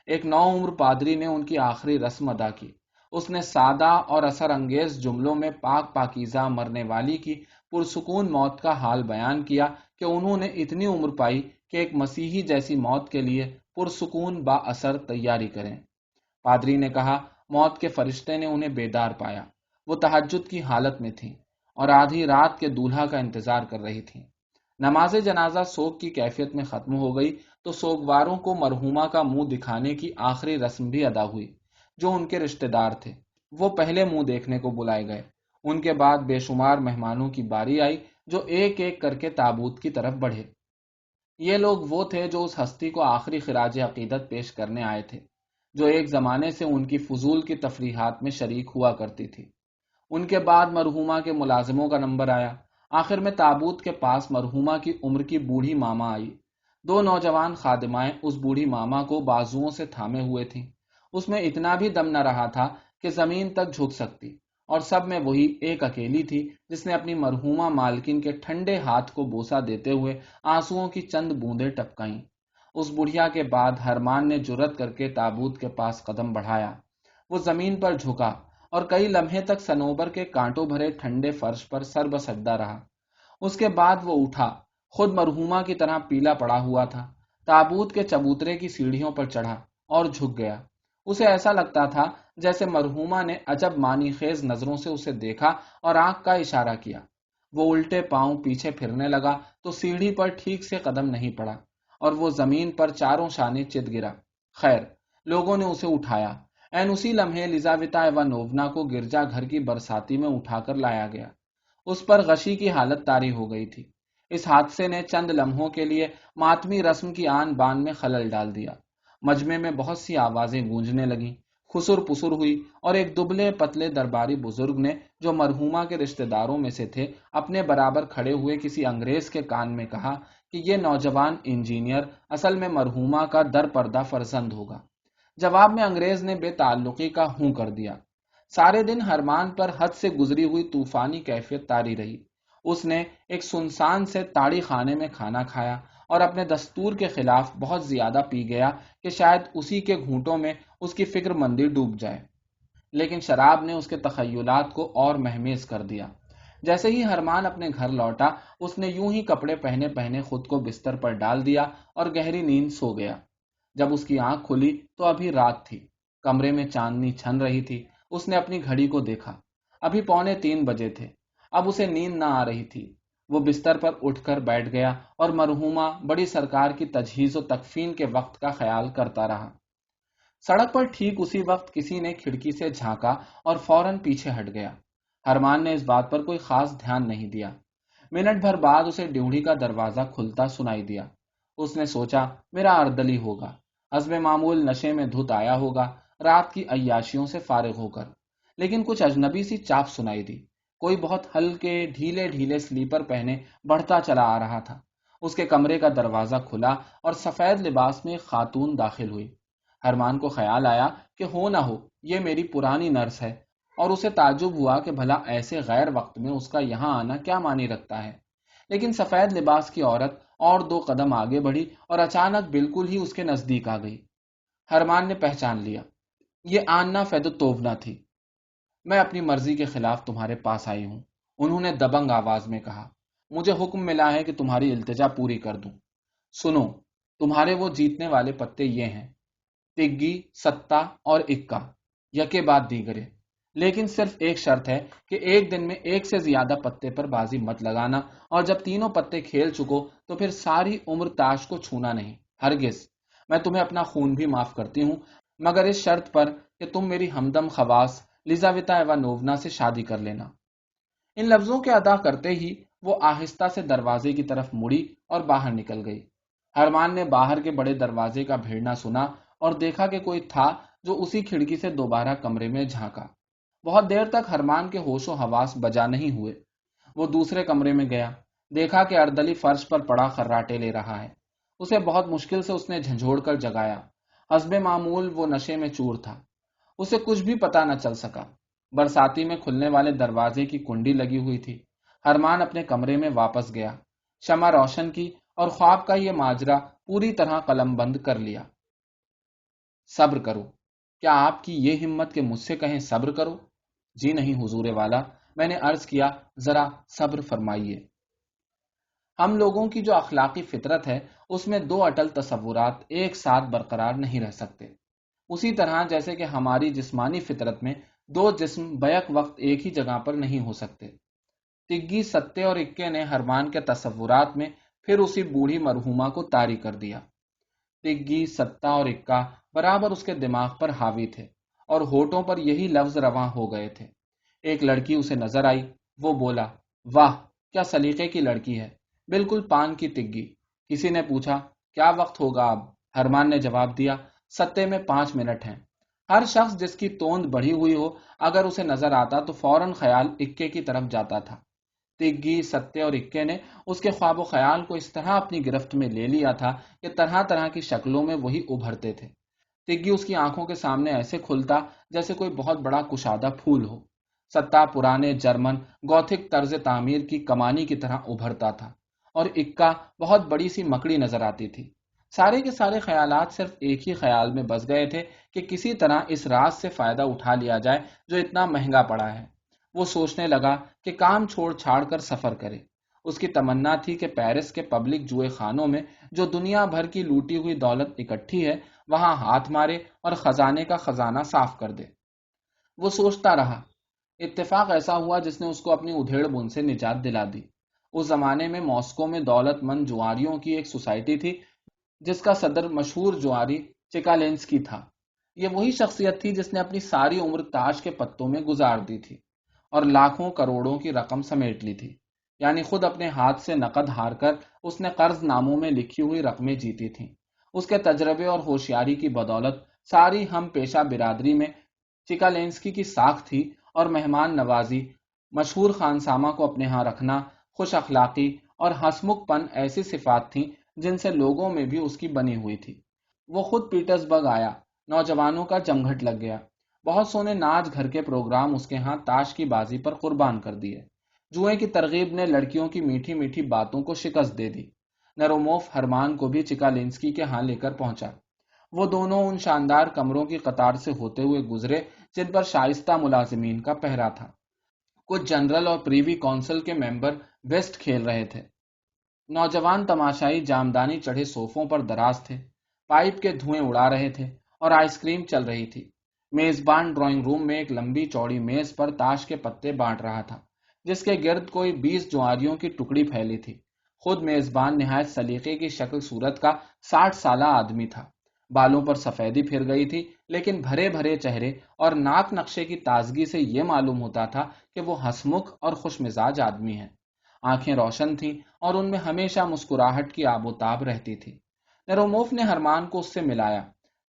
ایک نو عمر پادری نے ان کی آخری رسم ادا کی۔ اس نے سادہ اور اثر انگیز جملوں میں پاک پاکیزہ مرنے والی کی پرسکون موت کا حال بیان کیا کہ انہوں نے اتنی عمر پائی کہ ایک مسیحی جیسی موت کے لیے پرسکون با اثر تیاری کریں۔ پادری نے کہا، موت کے فرشتے نے انہیں بیدار پایا۔ وہ تہجد کی حالت میں تھیں اور آدھی رات کے دولہا کا انتظار کر رہی تھیں۔ نماز جنازہ سوگ کی کیفیت میں ختم ہو گئی تو سوگواروں کو مرحومہ کا منہ دکھانے کی آخری رسم بھی ادا ہوئی۔ جو ان کے رشتہ دار تھے وہ پہلے منہ دیکھنے کو بلائے گئے۔ ان کے بعد بے شمار مہمانوں کی باری آئی جو ایک ایک کر کے تابوت کی طرف بڑھے۔ یہ لوگ وہ تھے جو اس ہستی کو آخری خراج عقیدت پیش کرنے آئے تھے، جو ایک زمانے سے ان کی فضول کی تفریحات میں شریک ہوا کرتی تھی۔ ان کے بعد مرحومہ کے ملازموں کا نمبر آیا۔ آخر میں تابوت کے پاس مرحومہ کی عمر کی بوڑھی ماما آئی۔ 2 نوجوان خادمائیں اس بوڑھی ماما کو بازوؤں سے تھامے ہوئے تھیں۔ اس میں اتنا بھی دم نہ رہا تھا کہ زمین تک جھک سکتی، اور سب میں وہی ایک اکیلی تھی جس نے اپنی مرحومہ مالکن کے ٹھنڈے ہاتھ کو بوسہ دیتے ہوئے آنسوؤں کی چند بوندیں ٹپکائیں۔ اس بڑھیا کے بعد ہرمان نے جرأت کر کے تابوت کے پاس قدم بڑھایا۔ وہ زمین پر جھکا اور کئی لمحے تک صنوبر کے کانٹوں بھرے ٹھنڈے فرش پر سر بسجدہ رہا۔ اس کے بعد وہ اٹھا، خود مرحومہ کی طرح پیلا پڑا ہوا تھا، تابوت کے چبوترے کی سیڑھیوں پر چڑھا اور جھک گیا۔ اسے ایسا لگتا تھا جیسے مرحوما نے عجب معنی خیز نظروں سے اسے دیکھا اور آنکھ کا اشارہ کیا۔ وہ الٹے پاؤں پیچھے پھرنے لگا تو سیڑھی پر ٹھیک سے قدم نہیں پڑا اور وہ زمین پر چاروں شانے چت گرا۔ خیر، لوگوں نے اسے اٹھایا۔ این اسی لمحے لیزاویتا ایوانوونا کو گرجا گھر کی برساتی میں اٹھا کر لایا گیا۔ اس پر غشی کی حالت طاری ہو گئی تھی۔ اس حادثے نے چند لمحوں کے لیے ماتمی رسم کی آن بان میں خلل ڈال دیا۔ مجمع میں بہت سی آوازیں گونجنے لگیں، خسر پسر ہوئی، اور ایک دبلے پتلے درباری بزرگ نے، جو مرحوما کے رشتہ داروں میں سے تھے، اپنے برابر کھڑے ہوئے کسی انگریز کے کان میں کہا کہ یہ نوجوان انجینئر اصل میں مرحوما کا در پردہ فرزند ہوگا۔ جواب میں انگریز نے بے تعلقی کا ہوں کر دیا۔ سارے دن ہرمان پر حد سے گزری ہوئی طوفانی کیفیت طاری رہی۔ اس نے ایک سنسان سے تاڑی خانے میں کھانا کھایا اور اپنے دستور کے خلاف بہت زیادہ پی گیا کہ شاید اسی کے گھونٹوں میں اس کی فکر مندی ڈوب جائے، لیکن شراب نے اس کے تخیلات کو اور مہمیز کر دیا۔ جیسے ہی ہرمان اپنے گھر لوٹا، اس نے یوں ہی کپڑے پہنے پہنے خود کو بستر پر ڈال دیا اور گہری نیند سو گیا۔ جب اس کی آنکھ کھلی تو ابھی رات تھی، کمرے میں چاندنی چھن رہی تھی۔ اس نے اپنی گھڑی کو دیکھا، ابھی 2:45 بجے تھے۔ اب اسے نیند نہ آ رہی تھی۔ وہ بستر پر اٹھ کر بیٹھ گیا اور مرحوما بڑی سرکار کی تجہیز و تکفین کے وقت کا خیال کرتا رہا۔ سڑک پر ٹھیک اسی وقت کسی نے کھڑکی سے جھانکا اور فوراً پیچھے ہٹ گیا۔ ہرمان نے اس بات پر کوئی خاص دھیان نہیں دیا۔ منٹ بھر بعد اسے ڈیوڑی کا دروازہ کھلتا سنائی دیا۔ اس نے سوچا میرا اردلی ہوگا، حسب معمول نشے میں دھت آیا ہوگا، رات کی عیاشیوں سے فارغ ہو کر۔ لیکن کچھ اجنبی سی چاپ سنائی دی۔ کوئی بہت ہلکے ڈھیلے ڈھیلے سلیپر پہنے بڑھتا چلا آ رہا تھا۔ اس کے کمرے کا دروازہ کھلا اور سفید لباس میں ایک خاتون داخل ہوئی۔ ہرمان کو خیال آیا کہ ہو نہ ہو یہ میری پرانی نرس ہے، اور اسے تعجب ہوا کہ بھلا ایسے غیر وقت میں اس کا یہاں آنا کیا معنی رکھتا ہے۔ لیکن سفید لباس کی عورت اور 2 قدم آگے بڑھی اور اچانک بالکل ہی اس کے نزدیک آ گئی۔ ہرمان نے پہچان لیا، یہ آنا فیدوتوونا تھی۔ میں اپنی مرضی کے خلاف تمہارے پاس آئی ہوں، انہوں نے دبنگ آواز میں کہا۔ مجھے حکم ملا ہے کہ تمہاری التجا پوری کر دوں۔ سنو، تمہارے وہ جیتنے والے پتے یہ ہیں: تگی، ستہ اور اکا، یکے بعد دیگرے۔ لیکن صرف ایک شرط ہے کہ ایک دن میں ایک سے زیادہ پتے پر بازی مت لگانا، اور جب تینوں پتے کھیل چکو تو پھر ساری عمر تاش کو چھونا نہیں، ہرگز۔ میں تمہیں اپنا خون بھی معاف کرتی ہوں، مگر اس شرط پر کہ تم میری ہمدم خواص لیزاویتا ایوانوونا سے شادی کر لینا۔ ان لفظوں کے ادا کرتے ہی وہ آہستہ سے دروازے کی طرف مڑی اور باہر نکل گئی۔ ہرمان نے باہر کے بڑے دروازے کا بھیڑنا سنا اور دیکھا کہ کوئی تھا جو اسی کھڑکی سے دوبارہ کمرے میں جھانکا۔ بہت دیر تک ہرمان کے ہوش و حواس بجا نہیں ہوئے۔ وہ دوسرے کمرے میں گیا، دیکھا کہ اردلی فرش پر پڑا خراٹے لے رہا ہے۔ اسے بہت مشکل سے اس نے جھنجھوڑ کر جگایا۔ حسب معمول وہ نشے میں چور تھا، اسے کچھ بھی پتا نہ چل سکا۔ برساتی میں کھلنے والے دروازے کی کنڈی لگی ہوئی تھی۔ ہرمان اپنے کمرے میں واپس گیا، شمع روشن کی اور خواب کا یہ ماجرا پوری طرح قلم بند کر لیا۔ صبر کرو، کیا آپ کی یہ ہمت کہ مجھ سے کہیں صبر کرو؟ جی نہیں حضور والا، میں نے عرض کیا ذرا صبر فرمائیے۔ ہم لوگوں کی جو اخلاقی فطرت ہے اس میں 2 اٹل تصورات ایک ساتھ برقرار نہیں رہ سکتے، اسی طرح جیسے کہ ہماری جسمانی فطرت میں 2 جسم بیک وقت ایک ہی جگہ پر نہیں ہو سکتے۔ تگی، ستے اور اکے نے ہرمان کے تصورات میں پھر اسی بوڑھی مرحوما کو طاری کر دیا۔ تگی، ستہ اور اکا برابر اس کے دماغ پر حاوی تھے اور ہونٹوں پر یہی لفظ رواں ہو گئے تھے۔ ایک لڑکی اسے نظر آئی، وہ بولا، واہ کیا سلیقے کی لڑکی ہے، بالکل پان کی تگی۔ کسی نے پوچھا، کیا وقت ہوگا اب؟ ہرمان نے جواب دیا، ستے میں 5 منٹ ہیں۔ ہر شخص جس کی توند بڑھی ہوئی ہو اگر اسے نظر آتا تو فوراً خیال اکے کی طرف جاتا تھا۔ تگی، ستے اور اکے نے اس کے خواب و خیال کو اس طرح اپنی گرفت میں لے لیا تھا کہ طرح طرح کی شکلوں میں وہی ابھرتے تھے۔ تگی اس کی آنکھوں کے سامنے ایسے کھلتا جیسے کوئی بہت بڑا کشادہ پھول ہو۔ ستا پرانے جرمن گوتھک طرز تعمیر کی کمانی کی طرح ابھرتا تھا، اور اکا بہت بڑی سی مکڑی نظر آتی تھی۔ سارے کے سارے خیالات صرف ایک ہی خیال میں بس گئے تھے کہ کسی طرح اس راز سے فائدہ اٹھا لیا جائے جو اتنا مہنگا پڑا ہے۔ وہ سوچنے لگا کہ کام چھوڑ چھاڑ کر سفر کرے، اس کی تمنا تھی کہ پیرس کے پبلک جوئے خانوں میں جو دنیا بھر کی لوٹی ہوئی دولت اکٹھی ہے وہاں ہاتھ مارے اور خزانے کا خزانہ صاف کر دے۔ وہ سوچتا رہا۔ اتفاق ایسا ہوا جس نے اس کو اپنی ادھیڑ بن سے نجات دلا دی۔ اس زمانے میں ماسکو میں دولت مند جواریوں کی ایک سوسائٹی تھی جس کا صدر مشہور جواری چیکالینسکی تھا۔ یہ وہی شخصیت تھی جس نے اپنی ساری عمر تاش کے پتوں میں گزار دی تھی اور لاکھوں کروڑوں کی رقم سمیٹ لی تھی، یعنی خود اپنے ہاتھ سے نقد ہار کر اس نے قرض ناموں میں لکھی ہوئی رقمیں جیتی تھیں۔ اس کے تجربے اور ہوشیاری کی بدولت ساری ہم پیشہ برادری میں چیکالینسکی کی ساکھ تھی، اور مہمان نوازی، مشہور خانسامہ کو اپنے ہاں رکھنا، خوش اخلاقی اور ہنسمکھ پن ایسی صفات تھیں جن سے لوگوں میں بھی اس کی بنی ہوئی تھی۔ وہ خود پیٹرزبرگ آیا، نوجوانوں کا جمگھٹ لگ گیا۔ بہت سونے ناچ گھر کے پروگرام اس کے ہاں تاش کی بازی پر قربان کر دیے۔ جوئے کی ترغیب نے لڑکیوں کی میٹھی میٹھی باتوں کو شکست دے دی۔ نروموف ہرمان کو بھی چیکالینسکی کے ہاں لے کر پہنچا۔ وہ دونوں ان شاندار کمروں کی قطار سے ہوتے ہوئے گزرے جن پر شائستہ ملازمین کا پہرا تھا۔ کچھ جنرل اور پریوی کونسل کے ممبر ویسٹ کھیل رہے تھے۔ نوجوان تماشائی جامدانی چڑھے صوفوں پر دراز تھے، پائپ کے دھوئیں اڑا رہے تھے اور آئس کریم چل رہی تھی۔ میزبان ڈرائنگ روم میں ایک لمبی چوڑی میز پر تاش کے پتے بانٹ رہا تھا جس کے گرد کوئی 20 جواریوں کی ٹکڑی پھیلی تھی۔ خود میزبان نہایت سلیقے کی شکل صورت کا 60 سالہ آدمی تھا۔ بالوں پر سفیدی پھر گئی تھی، لیکن بھرے بھرے چہرے اور ناک نقشے کی تازگی سے یہ معلوم ہوتا تھا کہ وہ ہنسمکھ اور خوش مزاج آدمی ہے۔ آنکھیں روشن تھیں اور ان میں ہمیشہ مسکراہٹ کی آب و تاب رہتی تھی۔ نروموف نے ہرمان کو اس سے ملایا۔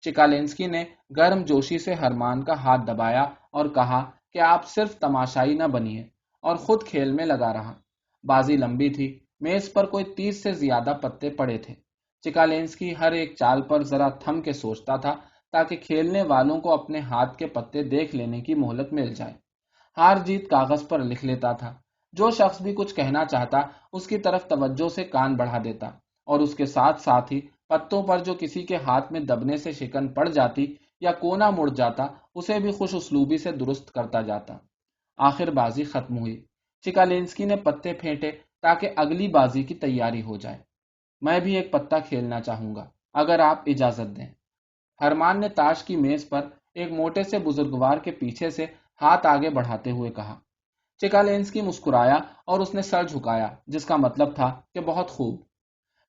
چیکالینسکی نے گرم جوشی سے ہرمان کا ہاتھ دبایا اور کہا کہ آپ صرف تماشائی نہ بنیے، اور خود کھیل میں لگا رہا۔ بازی لمبی تھی، میز پر کوئی 30 سے زیادہ پتے پڑے تھے۔ چیکالینسکی ہر ایک چال پر ذرا تھم کے سوچتا تھا تاکہ کھیلنے والوں کو اپنے ہاتھ کے پتے دیکھ لینے کی مہلت مل جائے۔ ہار جیت کاغذ پر لکھ لیتا تھا۔ جو شخص بھی کچھ کہنا چاہتا اس کی طرف توجہ سے کان بڑھا دیتا، اور اس کے ساتھ ساتھ ہی پتوں پر جو کسی کے ہاتھ میں دبنے سے شکن پڑ جاتی یا کونا مڑ جاتا اسے بھی خوش اسلوبی سے درست کرتا جاتا۔ آخر بازی ختم ہوئی۔ چیکالینسکی نے پتے پھینٹے تاکہ اگلی بازی کی تیاری ہو جائے۔ میں بھی ایک پتا کھیلنا چاہوں گا اگر آپ اجازت دیں۔ ہرمان نے تاش کی میز پر ایک موٹے سے بزرگوار کے پیچھے سے ہاتھ آگے بڑھاتے ہوئے کہا۔ چیکالینسکی مسکرایا اور اس نے سر جھکایا، جس کا مطلب تھا کہ بہت خوب۔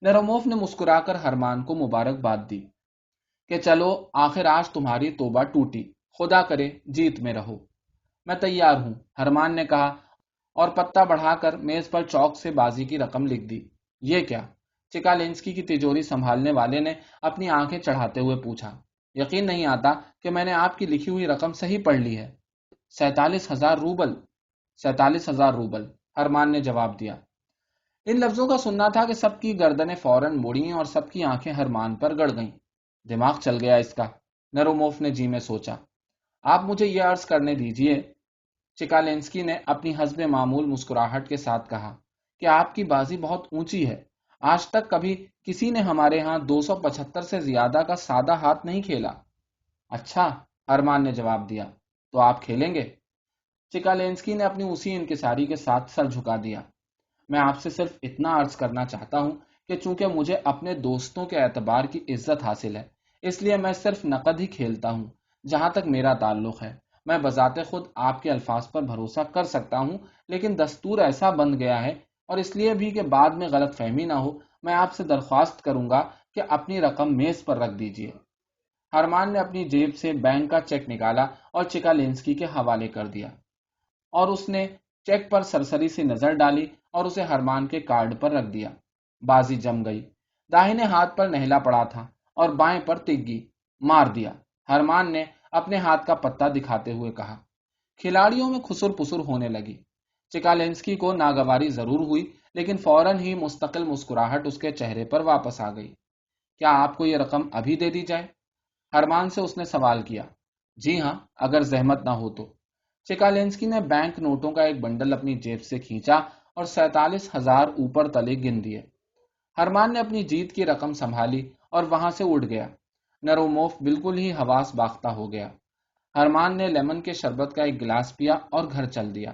نروموف نے مسکرا کر ہرمان کو مبارکباد دی کہ چلو آخر آج تمہاری توبہ ٹوٹی، خدا کرے جیت میں رہو۔ میں تیار ہوں، ہرمان نے کہا اور پتا بڑھا کر میز پر چوک سے بازی کی رقم لکھ دی۔ یہ کیا؟ چیکالینسکی کی تجوری سنبھالنے والے نے اپنی آنکھیں چڑھاتے ہوئے پوچھا۔ یقین نہیں آتا کہ میں نے آپ کی لکھی ہوئی رقم صحیح پڑھ لی ہے۔ 47,000 روبل۔ 47,000 روبل، ہرمان نے جواب دیا۔ ان لفظوں کا سننا تھا کہ سب کی گردنیں فوراً مڑیں اور سب کی آنکھیں ہرمان پر گڑ گئیں۔ دماغ چل گیا اس کا، نروموف نے جی میں سوچا۔ آپ مجھے یہ عرض کرنے دیجئے، چیکالینسکی نے اپنی حسب معمول مسکراہٹ کے ساتھ کہا، کہ آپ کی بازی بہت اونچی ہے۔ آج تک کبھی کسی نے ہمارے ہاں 275 سے زیادہ کا سادہ ہاتھ نہیں کھیلا۔ اچھا، ارمان نے جواب دیا، تو آپ کھیلیں گے؟ چیکالینسکی نے اپنی اسی انکساری کے ساتھ سر جھکا دیا۔ میں آپ سے صرف اتنا عرض کرنا چاہتا ہوں کہ چونکہ مجھے اپنے دوستوں کے اعتبار کی عزت حاصل ہے، اس لیے میں صرف نقد ہی کھیلتا ہوں۔ جہاں تک میرا تعلق ہے، میں بذات خود آپ کے الفاظ پر بھروسہ کر سکتا ہوں، لیکن دستور ایسا بن گیا ہے، اور اس لیے بھی کہ بعد میں غلط فہمی نہ ہو، میں آپ سے درخواست کروں گا کہ اپنی رقم میز پر رکھ دیجیے۔ ہرمان نے اپنی جیب سے بینک کا چیک نکالا اور چیکالینسکی کے حوالے کر دیا، اور اس نے چیک پر سرسری سی نظر ڈالی اور اسے ہرمان کے کارڈ پر رکھ دیا۔ بازی جم گئی۔ داہنے ہاتھ پر نہلا پڑا تھا اور بائیں پر تگی۔ مار دیا، ہرمان نے اپنے ہاتھ کا پتا دکھاتے ہوئے کہا۔ کھلاڑیوں میں خسر پسر ہونے لگی۔ چیکالینسکی کو ناگواری ضرور ہوئی، لیکن فوراً ہی مستقل مسکراہٹ اس کے چہرے پر واپس آ گئی۔ کیا آپ کو یہ رقم ابھی دے دی جائے؟ ہرمان سے اس نے سوال کیا۔ جی ہاں، اگر زحمت نہ ہو تو۔ چیکالینسکی نے بینک نوٹوں کا ایک بنڈل اپنی جیب سے کھینچا اور 47,000 اوپر تلے گن دیے۔ ہرمان نے اپنی جیت کی رقم سنبھالی اور وہاں سے اٹھ گیا۔ نروموف بالکل ہی حواس باختہ ہو گیا۔ ہرمان نے لیمن کے شربت کا ایک گلاس پیا اور گھر چل دیا۔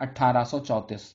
1834।